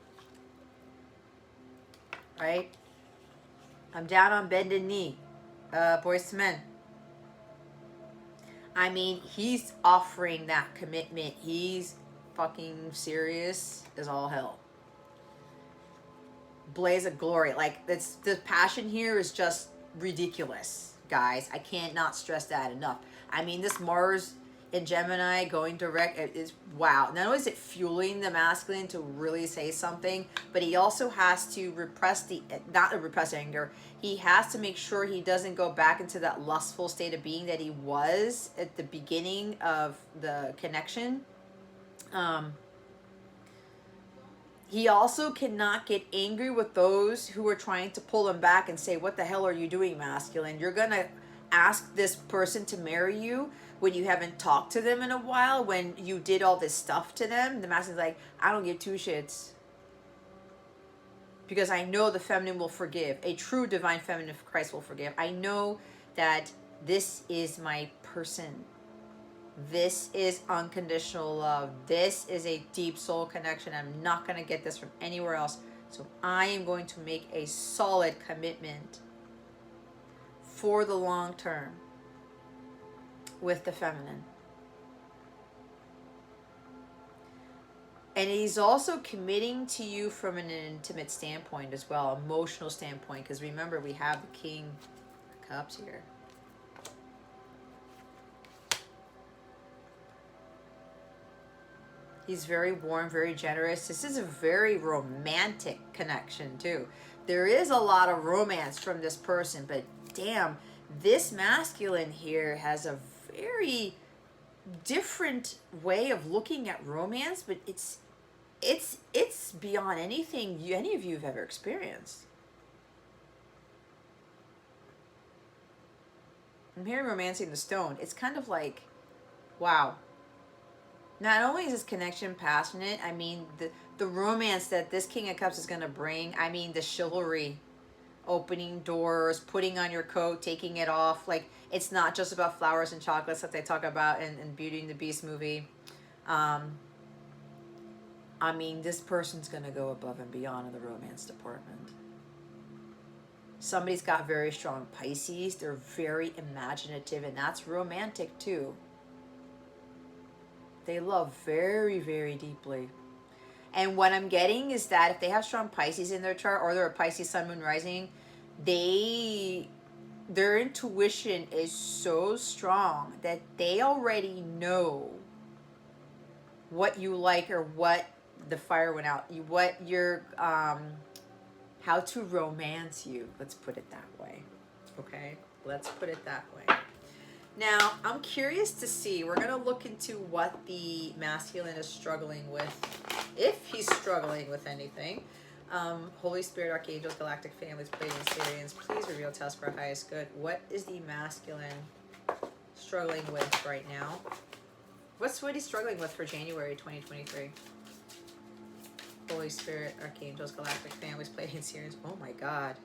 Right? I'm down on bended knee. Boys to men. I mean, he's offering that commitment. He's fucking serious as all hell. Blaze of glory. Like, the passion here is just ridiculous, guys. I can't not stress that enough. I mean, this Mars in Gemini going direct is wow. Not only is it fueling the masculine to really say something, but he also has to not repress anger. He has to make sure he doesn't go back into that lustful state of being that he was at the beginning of the connection. He also cannot get angry with those who are trying to pull him back and say, what the hell are you doing, masculine? You're going to ask this person to marry you, when you haven't talked to them in a while, when you did all this stuff to them, the masculine's like, I don't give two shits. Because I know the feminine will forgive. A true divine feminine of Christ will forgive. I know that this is my person. This is unconditional love. This is a deep soul connection. I'm not going to get this from anywhere else. So I am going to make a solid commitment for the long term with the feminine. And he's also committing to you from an intimate standpoint as well, emotional standpoint. Because remember, we have the King of Cups here. He's very warm, very generous. This is a very romantic connection too. There is a lot of romance from this person, but damn, this masculine here has a very different way of looking at romance, but it's beyond anything any of you have ever experienced. I'm hearing Romancing the Stone. It's kind of like, wow. Not only is this connection passionate, I mean, the romance that this King of Cups is going to bring, I mean, the chivalry, opening doors, putting on your coat, taking it off. Like, it's not just about flowers and chocolates that they talk about in Beauty and the Beast movie. I mean, this person's going to go above and beyond in the romance department. Somebody's got very strong Pisces. They're very imaginative, and that's romantic too. They love very, very deeply. And what I'm getting is that if they have strong Pisces in their chart, or they're a Pisces Sun, Moon, Rising, their intuition is so strong that they already know what you like, or what the fire went out, what you're, how to romance you. Let's put it that way. Okay? Let's put it that way. Now, I'm curious to see, we're going to look into what the masculine is struggling with, if he's struggling with anything. Holy Spirit, Archangels, Galactic Families, Pleiadians, Sirians, please reveal to us for our highest good. What is the masculine struggling with right now? What's what he's struggling with for January 2023? Holy Spirit, Archangels, Galactic Families, Pleiadians, Sirians. Oh my God.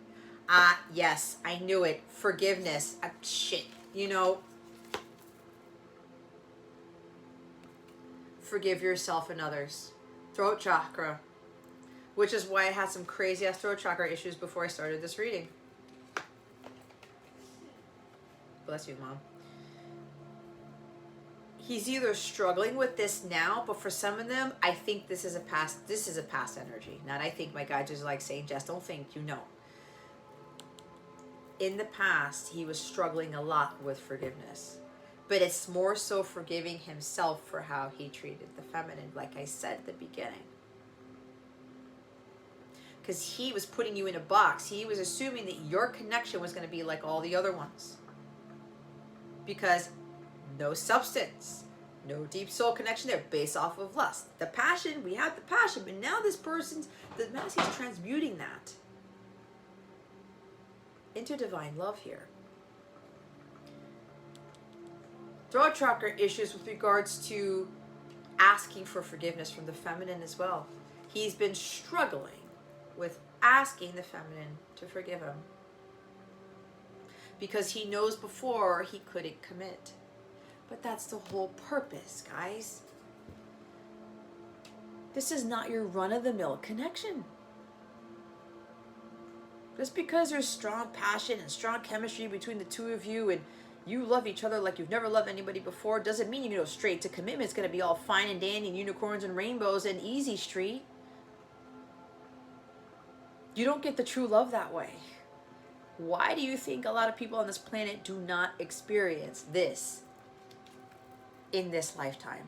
Yes, I knew it. Forgiveness. Shit. You know, forgive yourself and others. Throat chakra. Which is why I had some crazy ass throat chakra issues before I started this reading. Bless you, Mom. He's either struggling with this now, but for some of them, I think this is a past energy. Not I think, my God, just like saying, Jess, don't think, you know. In the past, he was struggling a lot with forgiveness. But it's more so forgiving himself for how he treated the feminine, like I said at the beginning. Because he was putting you in a box. He was assuming that your connection was going to be like all the other ones. Because no substance, no deep soul connection there, based off of lust. The passion, we have the passion, but now this person's, the master is transmuting that into divine love here. Throat chakra issues with regards to asking for forgiveness from the feminine as well. He's been struggling with asking the feminine to forgive him. Because he knows before he couldn't commit. But that's the whole purpose, guys. This is not your run-of-the-mill connection. Just because there's strong passion and strong chemistry between the two of you, and you love each other like you've never loved anybody before, doesn't mean you go straight to commitment. It's going to be all fine and dandy and unicorns and rainbows and easy street. You don't get the true love that way. Why do you think a lot of people on this planet do not experience this in this lifetime?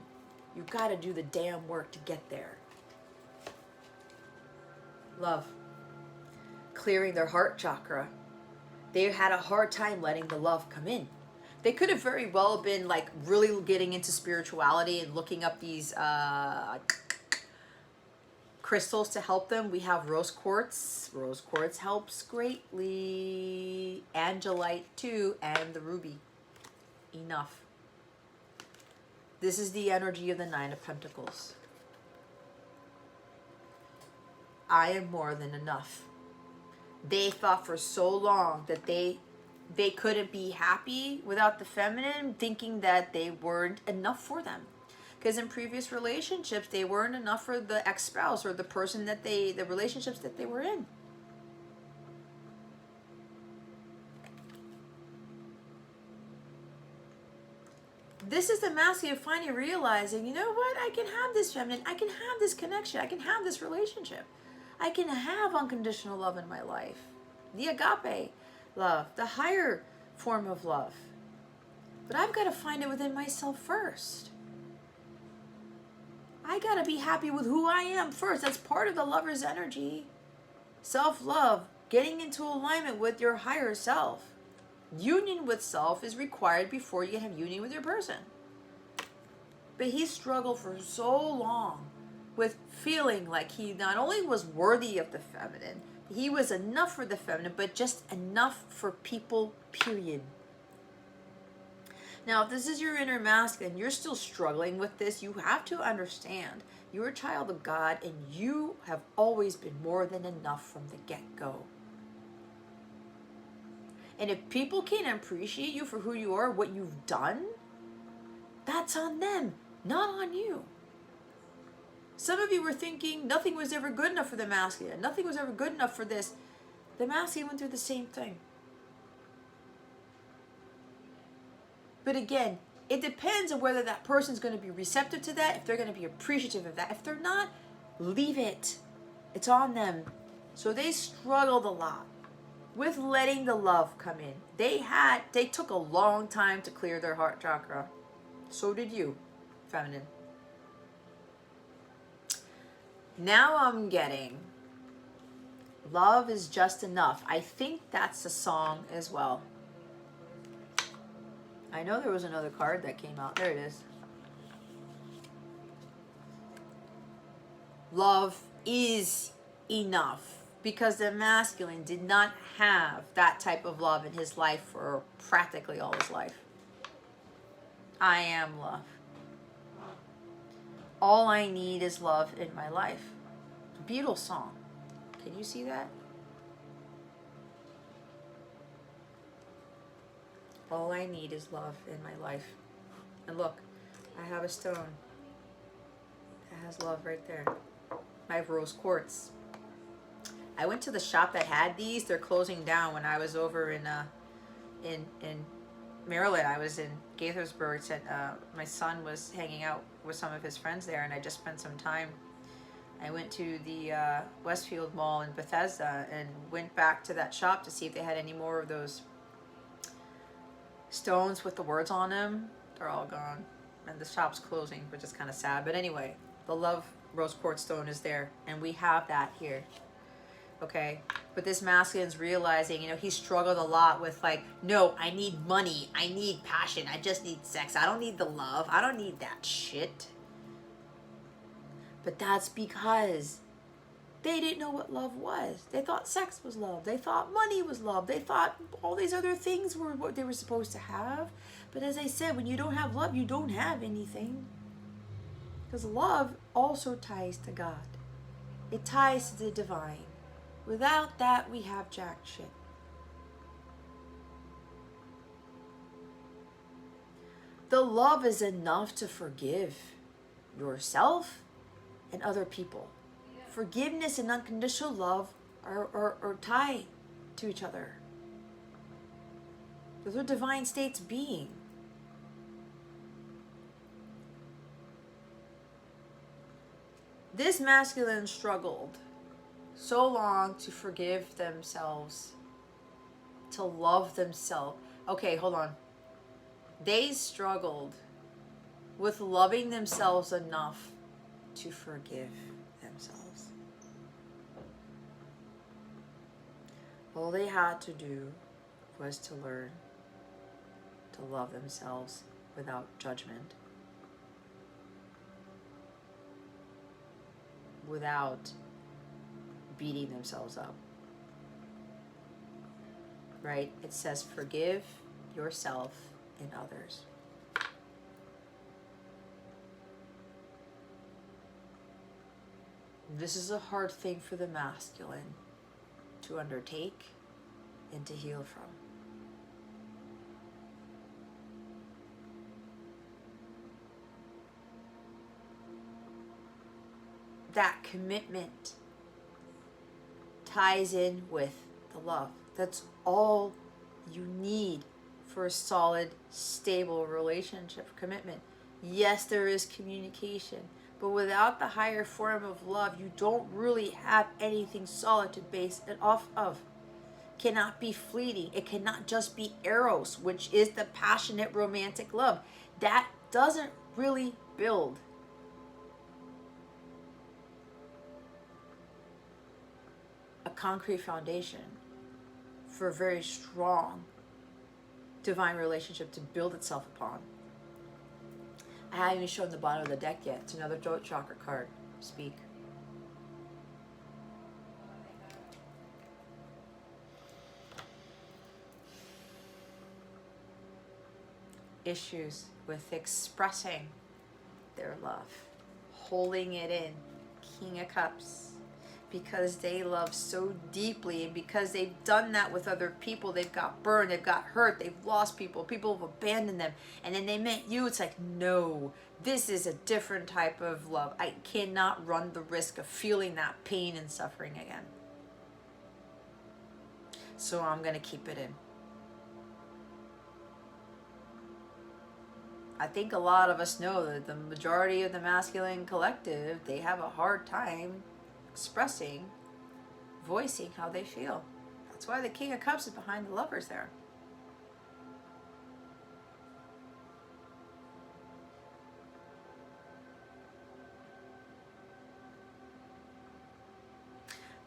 You got to do the damn work to get there. Love. Clearing their heart chakra. They had a hard time letting the love come in. They could have very well been like really getting into spirituality and looking up these crystals to help them. We have rose quartz. Rose quartz helps greatly. Angelite too, and the ruby. Enough. This is the energy of the Nine of Pentacles. I am more than enough. They thought for so long that they couldn't be happy without the feminine, thinking that they weren't enough for them. Because in previous relationships, they weren't enough for the ex-spouse or the person that the relationships that they were in. This is the masculine finally realizing, you know what? I can have this feminine. I can have this connection. I can have this relationship. I can have unconditional love in my life. The agape love, the higher form of love. But I've got to find it within myself first. I got to be happy with who I am first. That's part of the lover's energy. Self-love, getting into alignment with your higher self. Union with self is required before you have union with your person. But he struggled for so long with feeling like he not only was worthy of the feminine, he was enough for the feminine, but just enough for people, period. Now, if this is your inner masculine, you're still struggling with this, you have to understand you're a child of God and you have always been more than enough from the get-go. And if people can't appreciate you for who you are, what you've done, that's on them, not on you. Some of you were thinking nothing was ever good enough for the masculine. Nothing was ever good enough for this. The masculine went through the same thing. But again, it depends on whether that person's going to be receptive to that, if they're going to be appreciative of that. If they're not, leave it. It's on them. So they struggled a lot with letting the love come in. They took a long time to clear their heart chakra. So did you, feminine. Now I'm getting love is just enough. I think that's the song as well. I know there was another card that came out. There it is. Love is enough. Because the masculine did not have that type of love in his life for practically all his life. I am love. All I need is love in my life. Beatles song. Can you see that? All I need is love in my life. And look, I have a stone that has love right there. I have rose quartz. I went to the shop that had these. They're closing down. When I was over in Maryland, I was in Gaithersburg. My son was hanging out with some of his friends there, and I just spent some time. I went to the Westfield Mall in Bethesda and went back to that shop to see if they had any more of those stones with the words on them. They're all gone, and the shop's closing, which is kind of sad. But anyway, the love rose quartz stone is there, and we have that here. Okay, but this masculine's realizing, you know, he struggled a lot with like, no, I need money, I need passion, I just need sex, I don't need the love, I don't need that shit. But that's because they didn't know what love was. They thought sex was love, they thought money was love, they thought all these other things were what they were supposed to have. But as I said, when you don't have love, you don't have anything. Because love also ties to God. It ties to the divine. Without that, we have jack shit. The love is enough to forgive yourself and other people. Forgiveness and unconditional love are tied to each other. Those are divine states being. This masculine struggled so long to forgive themselves, to love themselves. Okay, hold on. They struggled with loving themselves enough to forgive themselves. All they had to do was to learn to love themselves without judgment, without beating themselves up. Right? It says forgive yourself and others. This is a hard thing for the masculine to undertake and to heal from. That commitment ties in with the love. That's all you need for a solid, stable relationship commitment. Yes, there is communication, but without the higher form of love, you don't really have anything solid to base it off of. It cannot be fleeting. It cannot just be eros, which is the passionate romantic love. That doesn't really build a concrete foundation for a very strong divine relationship to build itself upon. I haven't even shown the bottom of the deck yet. It's another throat chakra card. Speak. Issues with expressing their love, holding it in. King of Cups. Because they love so deeply, and because they've done that with other people, they've got burned, they've got hurt, they've lost people, people have abandoned them, and then they met you. It's like, no, this is a different type of love. I cannot run the risk of feeling that pain and suffering again. So I'm going to keep it in. I think a lot of us know that the majority of the masculine collective, they have a hard time expressing, voicing how they feel. That's why the King of Cups is behind the Lovers there.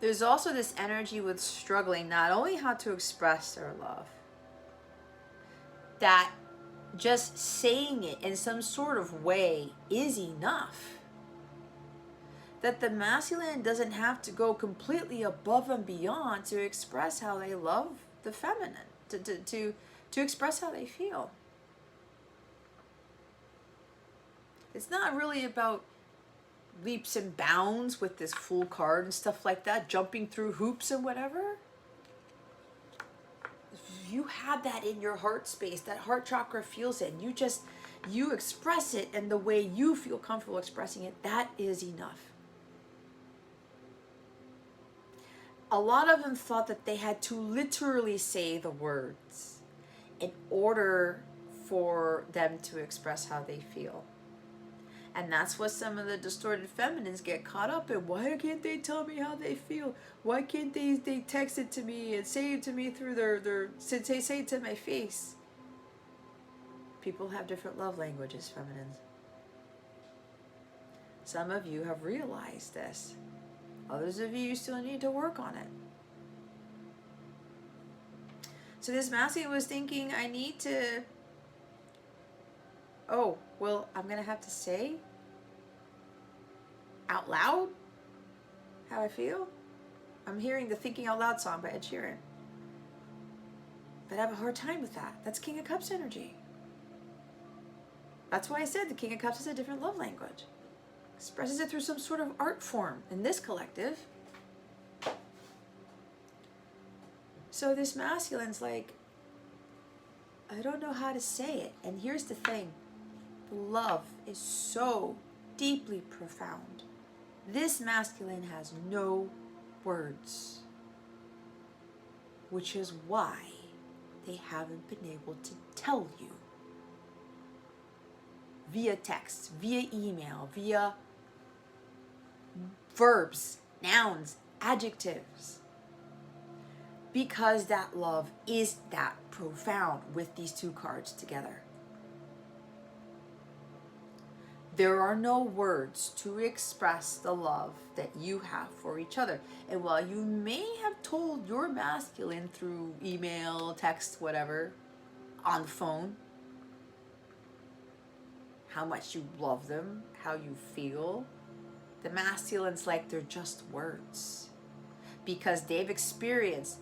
There's also this energy with struggling not only how to express their love, that just saying it in some sort of way is enough. That the masculine doesn't have to go completely above and beyond to express how they love the feminine, to express how they feel. It's not really about leaps and bounds with this Fool card and stuff like that, jumping through hoops and whatever. You have that in your heart space, that heart chakra feels it, and you express it in the way you feel comfortable expressing it. That is enough. A lot of them thought that they had to literally say the words in order for them to express how they feel. And that's what some of the distorted feminines get caught up in. Why can't they tell me how they feel? Why can't they text it to me and say it to me through their say it to my face? People have different love languages, feminines. Some of you have realized this. Others of you still need to work on it. So this masculine was thinking, I need to... Oh, well, I'm going to have to say out loud how I feel. I'm hearing the Thinking Out Loud song by Ed Sheeran. But I have a hard time with that. That's King of Cups energy. That's why I said the King of Cups is a different love language. Expresses it through some sort of art form in this collective. So this masculine's like, I don't know how to say it. And here's the thing. Love is so deeply profound. This masculine has no words. Which is why they haven't been able to tell you. Via text, via email, via verbs, nouns, adjectives. Because that love is that profound with these two cards together. There are no words to express the love that you have for each other. And while you may have told your masculine through email, text, whatever, on the phone, how much you love them, how you feel, the masculine's like they're just words. Because they've experienced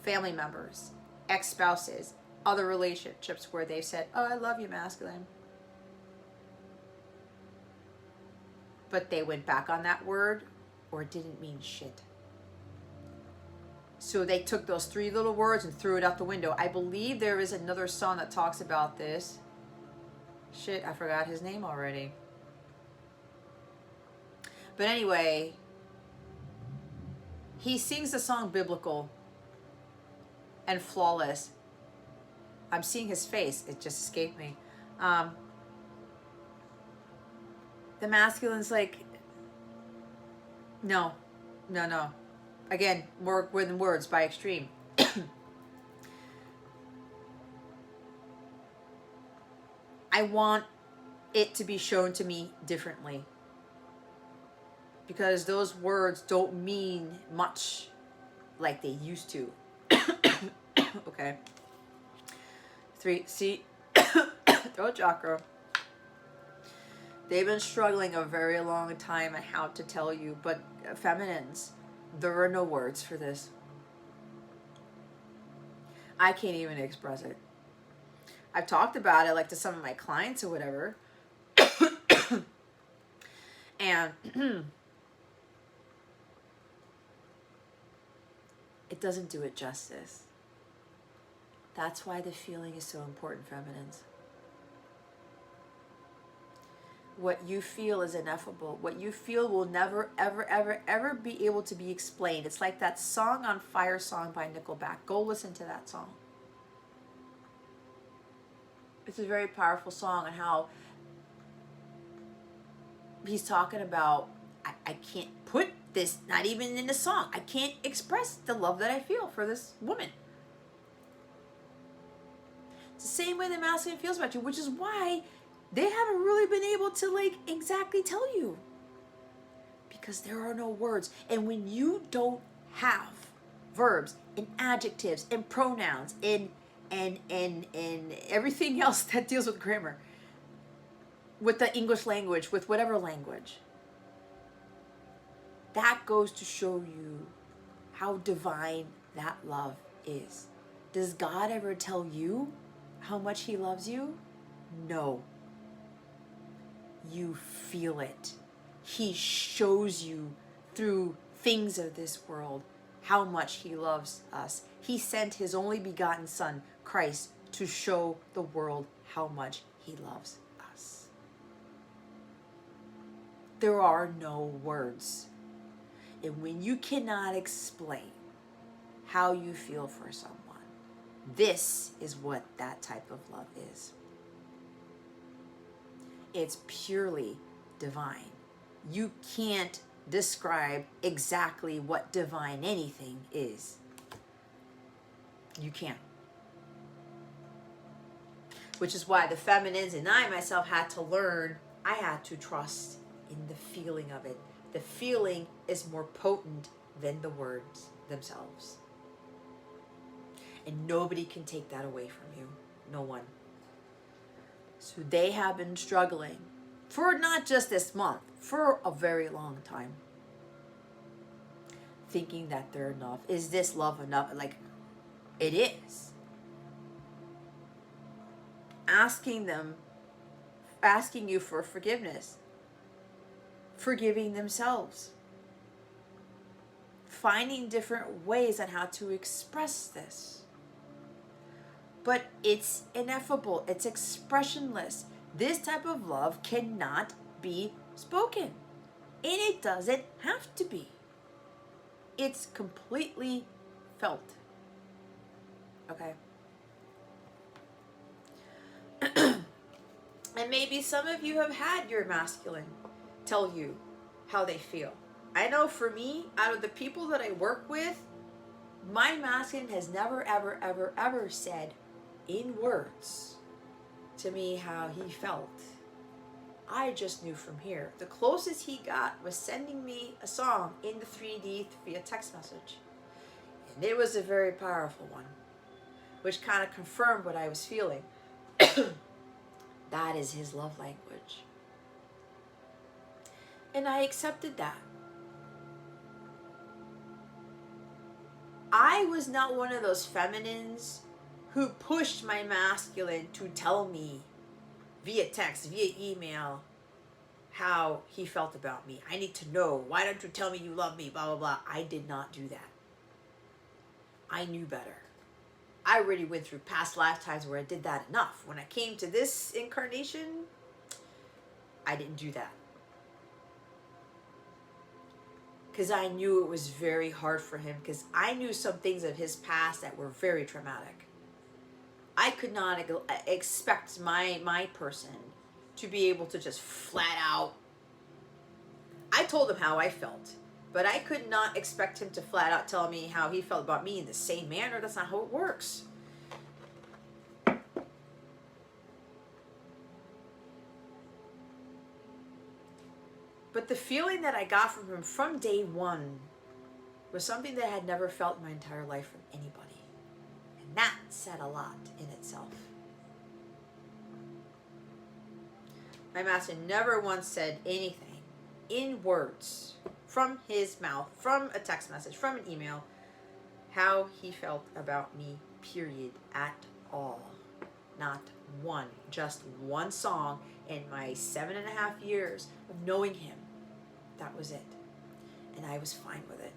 family members, ex-spouses, other relationships where they've said, oh, I love you, masculine. But they went back on that word or it didn't mean shit. So they took those 3 little words and threw it out the window. I believe there is another song that talks about this. Shit, I forgot his name already. But anyway, he sings the song biblical and flawless. I'm seeing his face. It just escaped me. The masculine's like, no. Again, more than words by extreme. I want it to be shown to me differently. Because those words don't mean much like they used to. Okay. 3, see, throat chakra. They've been struggling a very long time on how to tell you, but feminines, there are no words for this. I can't even express it. I've talked about it like to some of my clients or whatever. And it doesn't do it justice. That's why the feeling is so important, feminines. What you feel is ineffable. What you feel will never, ever, ever, ever be able to be explained. It's like that Song on Fire song by Nickelback. Go listen to that song. It's a very powerful song, and how he's talking about, I can't put this, not even in a song. I can't express the love that I feel for this woman. It's the same way the masculine feels about you, which is why they haven't really been able to like exactly tell you. Because there are no words. And when you don't have verbs and adjectives and pronouns and everything else that deals with grammar, with the English language, with whatever language, that goes to show you how divine that love is. Does God ever tell you how much he loves you? No. You feel it. He shows you through things of this world how much he loves us. He sent his only begotten Son, Christ, to show the world how much he loves us. There are no words. And when you cannot explain how you feel for someone, this is what that type of love is. It's purely divine. You can't describe exactly what divine anything is. You can't. Which is why the feminines and I myself had to learn, I had to trust in the feeling of it. The feeling is more potent than the words themselves. And nobody can take that away from you. No one. So they have been struggling for not just this month, for a very long time. Thinking that they're enough. Is this love enough? Like, it is. Asking you for forgiveness. Forgiving themselves. Finding different ways on how to express this. But it's ineffable. It's expressionless. This type of love cannot be spoken. And it doesn't have to be. It's completely felt. Okay? And maybe some of you have had your masculine tell you how they feel. I know for me, out of the people that I work with, my masculine has never, ever, ever, ever said in words to me how he felt. I just knew from here. The closest he got was sending me a song in the 3D via text message. And it was a very powerful one, which kind of confirmed what I was feeling. That is his love language. And I accepted that. I was not one of those feminines who pushed my masculine to tell me via text, via email, how he felt about me. I need to know. Why don't you tell me you love me? Blah, blah, blah. I did not do that. I knew better. I already went through past lifetimes where I did that enough. When I came to this incarnation, I didn't do that. Because I knew it was very hard for him, because I knew some things of his past that were very traumatic. I could not expect my person to be able to just flat out. I told him how I felt, but I could not expect him to flat out tell me how he felt about me in the same manner. That's not how it works. But the feeling that I got from him from day one was something that I had never felt in my entire life from anybody. And that said a lot in itself. My master never once said anything in words from his mouth, from a text message, from an email, how he felt about me, period, at all. Not one. Just one song in my 7.5 years of knowing him. That was it. And I was fine with it.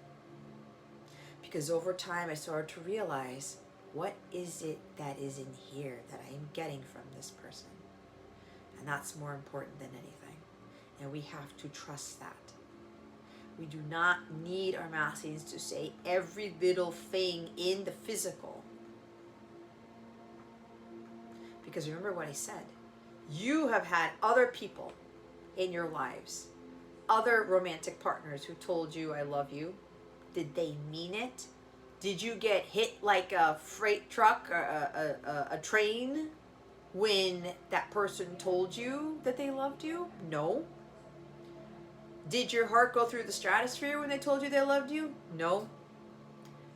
Because over time I started to realize, what is it that is in here that I am getting from this person? And that's more important than anything. And we have to trust that. We do not need our masculines to say every little thing in the physical. Because remember what I said. You have had other people in your lives, other romantic partners who told you, I love you. Did they mean it? Did you get hit like a freight truck or a train when that person told you that they loved you? No. Did your heart go through the stratosphere when they told you they loved you? No.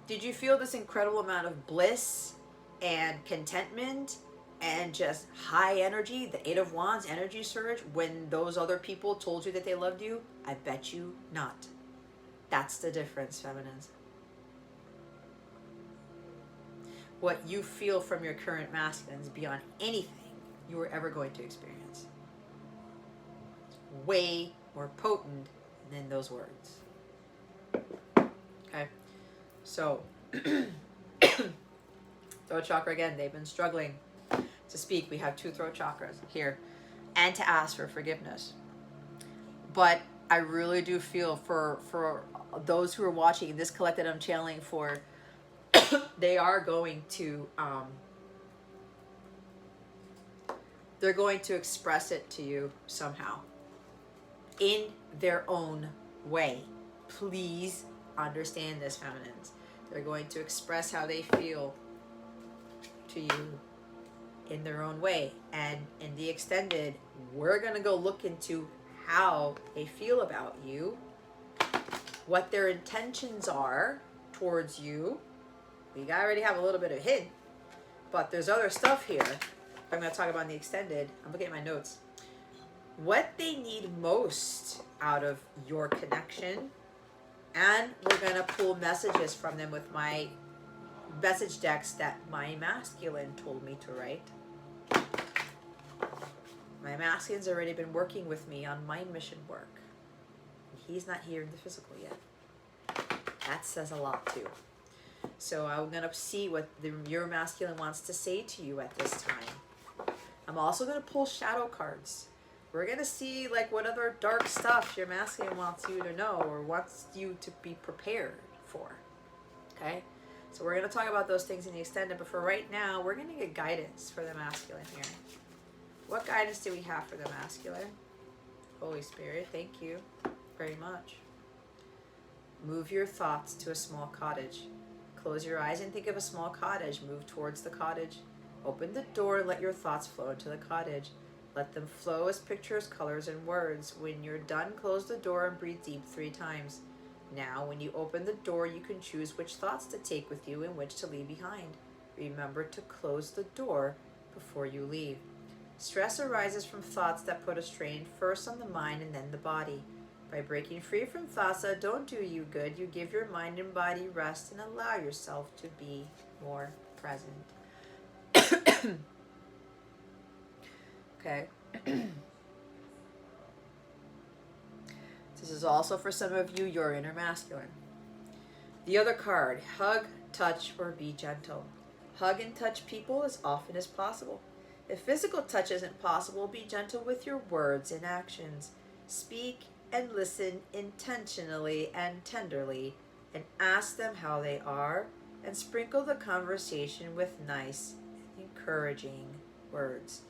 Did you feel this incredible amount of bliss and contentment and just high energy, the 8 of Wands energy surge, when those other people told you that they loved you? I bet you not. That's the difference, feminines. What you feel from your current masculines beyond anything you were ever going to experience. It's way more potent than those words. Okay, so throat chakra again, they've been struggling to speak. We have 2 throat chakras here, and to ask for forgiveness. But I really do feel for those who are watching this collective I'm channeling for, they are going to they're going to express it to you somehow in their own way. Please understand this, feminines. They're going to express how they feel to you in their own way. And in the extended, we're going to go look into how they feel about you, what their intentions are towards you. We already have a little bit of hint, but there's other stuff here I'm going to talk about in the extended. I'm looking at my notes. What they need most out of your connection, and we're going to pull messages from them with my message decks that my masculine told me to write. My masculine's already been working with me on mind mission work. He's not here in the physical yet. That says a lot too. So I'm going to see what your masculine wants to say to you at this time. I'm also going to pull shadow cards. We're going to see like what other dark stuff your masculine wants you to know or wants you to be prepared for. Okay? So we're going to talk about those things in the extended, but for right now, we're going to get guidance for the masculine here. What guidance do we have for the masculine? Holy Spirit, thank you very much. Move your thoughts to a small cottage. Close your eyes and think of a small cottage. Move towards the cottage. Open the door and let your thoughts flow into the cottage. Let them flow as pictures, colors, and words. When you're done, close the door and breathe deep 3 times. Now, when you open the door, you can choose which thoughts to take with you and which to leave behind. Remember to close the door before you leave. Stress arises from thoughts that put a strain first on the mind and then the body. By breaking free from thoughts that don't do you good, you give your mind and body rest and allow yourself to be more present. Okay. This is also for some of you, your inner masculine. The other card, hug, touch, or be gentle. Hug and touch people as often as possible. If physical touch isn't possible, be gentle with your words and actions. Speak and listen intentionally and tenderly, and ask them how they are, and sprinkle the conversation with nice, encouraging words.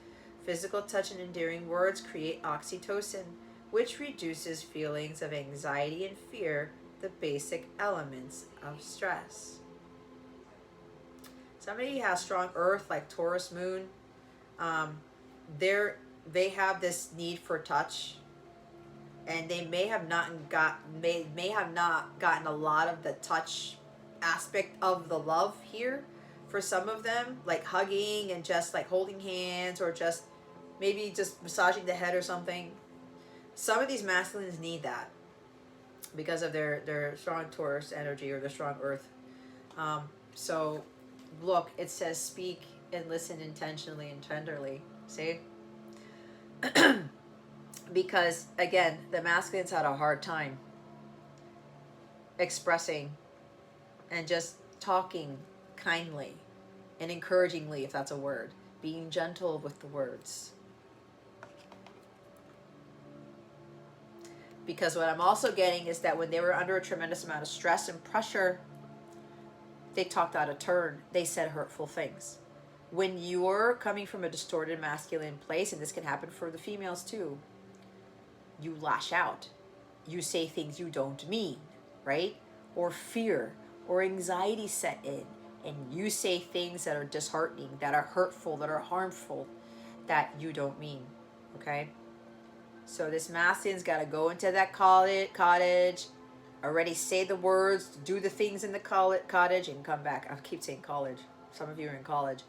Physical touch and endearing words create oxytocin, which reduces feelings of anxiety and fear, the basic elements of stress. Somebody has strong earth, like Taurus moon. They have this need for touch, and they may have not gotten a lot of the touch aspect of the love here. For some of them, like hugging and just like holding hands, or just maybe just massaging the head or something. Some of these masculines need that because of their strong Taurus energy or their strong earth. So look, it says speak and listen intentionally and tenderly. See? Because again, the masculines had a hard time expressing and just talking kindly and encouragingly, if that's a word, being gentle with the words. Because what I'm also getting is that when they were under a tremendous amount of stress and pressure, they talked out of turn. They said hurtful things. When you're coming from a distorted masculine place, and this can happen for the females too, you lash out. You say things you don't mean, right? Or fear or anxiety set in, and you say things that are disheartening, that are hurtful, that are harmful, that you don't mean, okay? So this masculine's got to go into that cottage, already say the words, do the things in the cottage, and come back. I keep saying college. Some of you are in college.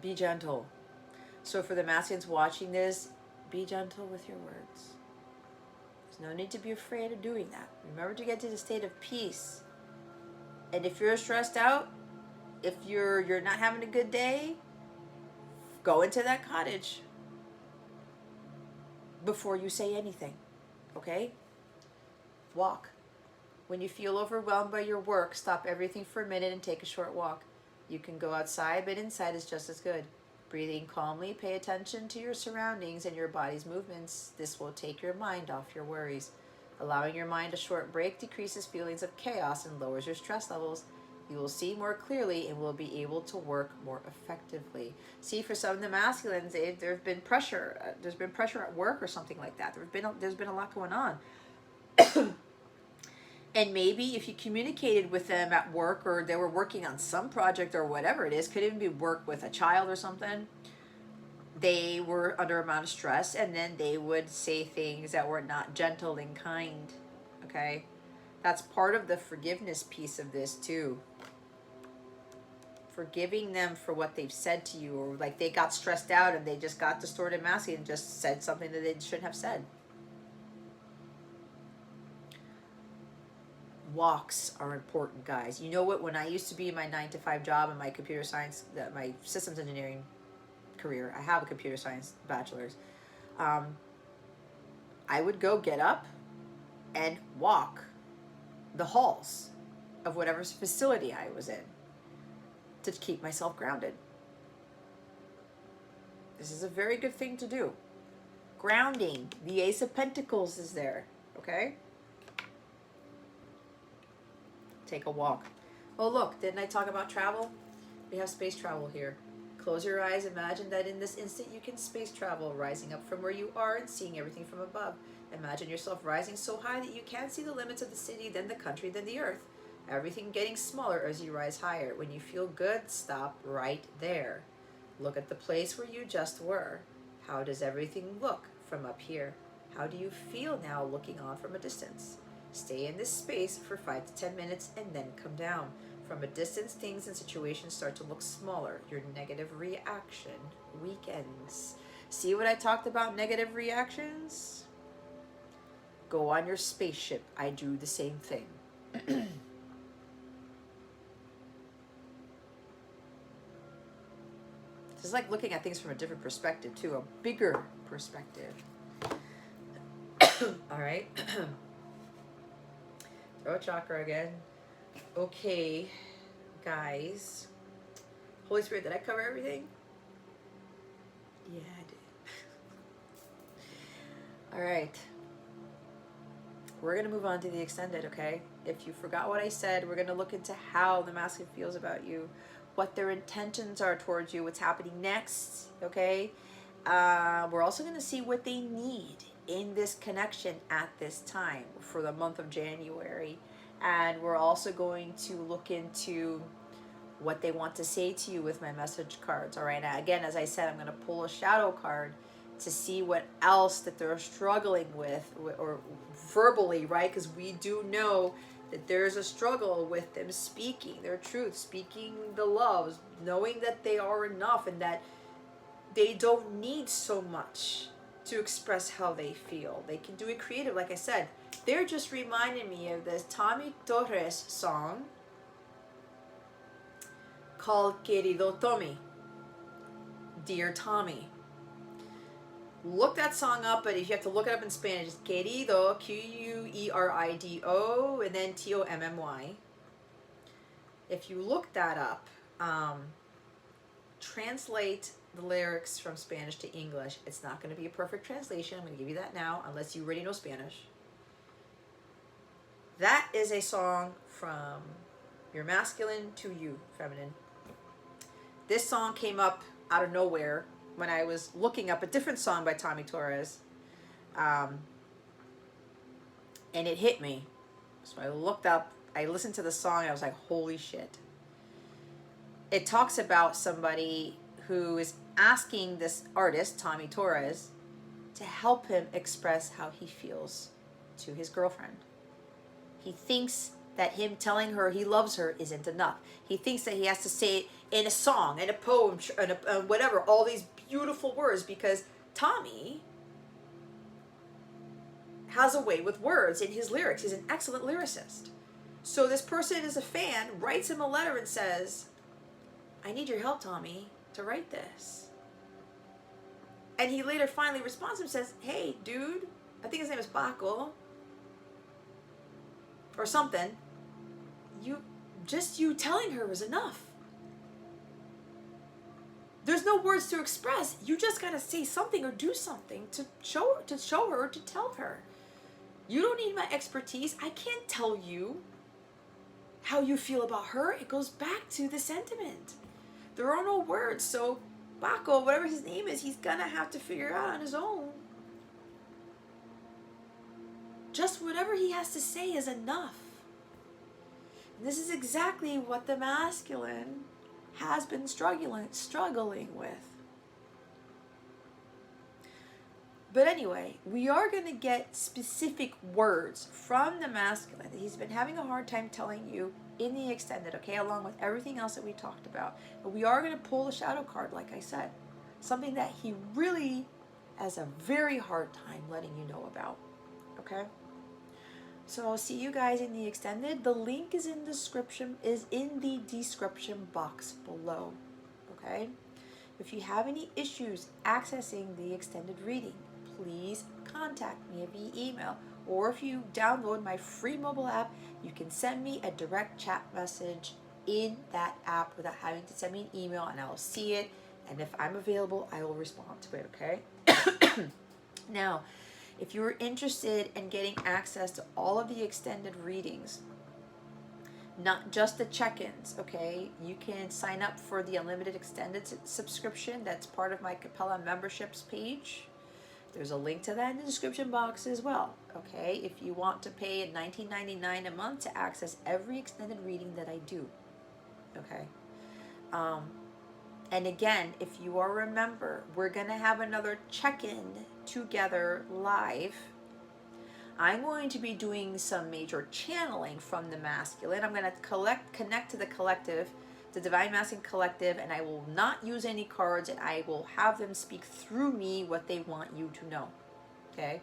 Be gentle. So for the masculines watching this, be gentle with your words. There's no need to be afraid of doing that. Remember to get to the state of peace. And if you're stressed out, if you're not having a good day, go into that cottage before you say anything, okay? Walk. When you feel overwhelmed by your work, stop everything for a minute and take a short walk. You can go outside, but inside is just as good. Breathing calmly, pay attention to your surroundings and your body's movements. This will take your mind off your worries. Allowing your mind a short break decreases feelings of chaos and lowers your stress levels. You will see more clearly and will be able to work more effectively. See, for some of the masculines, there's been pressure. There's been pressure at work or something like that. There's been a lot going on. And maybe if you communicated with them at work, or they were working on some project or whatever it is, could even be work with a child or something, they were under a amount of stress, and then they would say things that were not gentle and kind, okay? That's part of the forgiveness piece of this too. Forgiving them for what they've said to you, or like they got stressed out and they just got distorted masculine and just said something that they shouldn't have said. Walks are important, guys. You know what? When I used to be in my 9-to-5 job in my computer science, my systems engineering career, I have a computer science bachelor's. I would go get up and walk the halls of whatever facility I was in to keep myself grounded. This is a very good thing to do. Grounding. The Ace of Pentacles is there, okay? Take a walk. Oh, look, didn't I talk about travel? We have space travel here. Close your eyes. Imagine that in this instant you can space travel, rising up from where you are and seeing everything from above. Imagine yourself rising so high that you can't see the limits of the city, then the country, then the earth. Everything getting smaller as you rise higher. When you feel good, stop right there. Look at the place where you just were. How does everything look from up here? How do you feel now looking on from a distance? Stay in this space for 5 to 10 minutes and then come down. From a distance, things and situations start to look smaller. Your negative reaction weakens. See what I talked about, negative reactions? Go on your spaceship. I do the same thing. This It's like looking at things from a different perspective too, a bigger perspective. All right. Throat chakra again. Okay, guys. Holy Spirit, did I cover everything? Yeah, I did. All right. We're going to move on to the extended, okay? If you forgot what I said, we're going to look into how the masculine feels about you, what their intentions are towards you, what's happening next, okay? We're also going to see what they need in this connection at this time for the month of January. And we're also going to look into what they want to say to you with my message cards, all right? Now, again, as I said, I'm going to pull a shadow card to see what else that they're struggling with, or verbally, right? Because we do know that there's a struggle with them speaking their truth, speaking the loves, knowing that they are enough and that they don't need so much to express how they feel. They can do it creative, like I said. They're just reminding me of this Tommy Torres song called Querido Tommy, Dear Tommy. Look that song up, but if you have to look it up in Spanish, it's Querido, Querido, and then Tommy. If you look that up, translate the lyrics from Spanish to English. It's not going to be a perfect translation. I'm going to give you that now, unless you already know Spanish. That is a song from your masculine to you, feminine. This song came up out of nowhere when I was looking up a different song by Tommy Torres. And it hit me. So I looked up, I listened to the song, and I was like, holy shit. It talks about somebody who is asking this artist, Tommy Torres, to help him express how he feels to his girlfriend. He thinks that him telling her he loves her isn't enough. He thinks that he has to say it in a song, in a poem, in a, whatever, all these beautiful words, because Tommy has a way with words in his lyrics. He's an excellent lyricist. So this person is a fan, writes him a letter and says, I need your help, Tommy, to write this. And he later finally responds and says, hey, dude, I think his name is Paco, or something. You telling her was enough. There's no words to express. You just gotta say something or do something to show her, to tell her. You don't need my expertise. I can't tell you how you feel about her. It goes back to the sentiment. There are no words, so Paco, whatever his name is, he's gonna have to figure it out on his own. Just whatever he has to say is enough. And this is exactly what the masculine has been struggling with. But anyway, we are going to get specific words from the masculine that he's been having a hard time telling you in the extended, okay, along with everything else that we talked about. But we are going to pull the shadow card, like I said, something that he really has a very hard time letting you know about, okay? So I'll see you guys in the extended. The link is in the description box below, okay? If you have any issues accessing the extended reading, please contact me via email. Or if you download my free mobile app, you can send me a direct chat message in that app without having to send me an email, and I'll see it. And if I'm available, I will respond to it, okay? Now, if you're interested in getting access to all of the extended readings, not just the check-ins, okay? You can sign up for the unlimited extended subscription. That's part of my Capella memberships page. There's a link to that in the description box as well, okay? If you want to pay $19.99 a month to access every extended reading that I do, okay? And again, if you all remember, we're going to have another check-in together live. I'm going to be doing some major channeling from the masculine. I'm going to connect to the collective, the Divine Masculine Collective, and I will not use any cards, and I will have them speak through me what they want you to know, okay?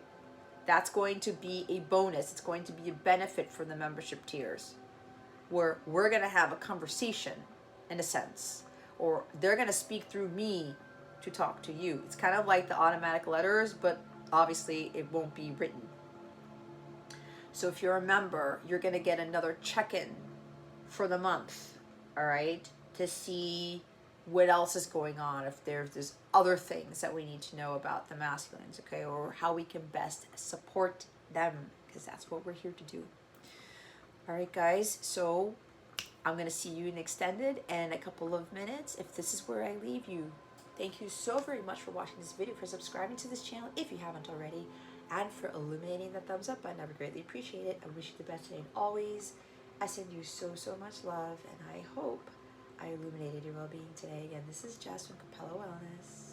That's going to be a bonus. It's going to be a benefit for the membership tiers, where we're going to have a conversation, in a sense, or they're going to speak through me to talk to you. It's kind of like the automatic letters, but obviously it won't be written. So if you're a member, you're going to get another check-in for the month, all right, to see what else is going on, if there's other things that we need to know about the masculines, okay, or how we can best support them, because that's what we're here to do. All right, guys, so I'm going to see you in extended in a couple of minutes if this is where I leave you. Thank you so very much for watching this video, for subscribing to this channel if you haven't already, and for illuminating the thumbs up button. I would greatly appreciate it. I wish you the best today and always. I send you so much love, and I hope I illuminated your well-being today. Again, this is Jess from Capella Wellness.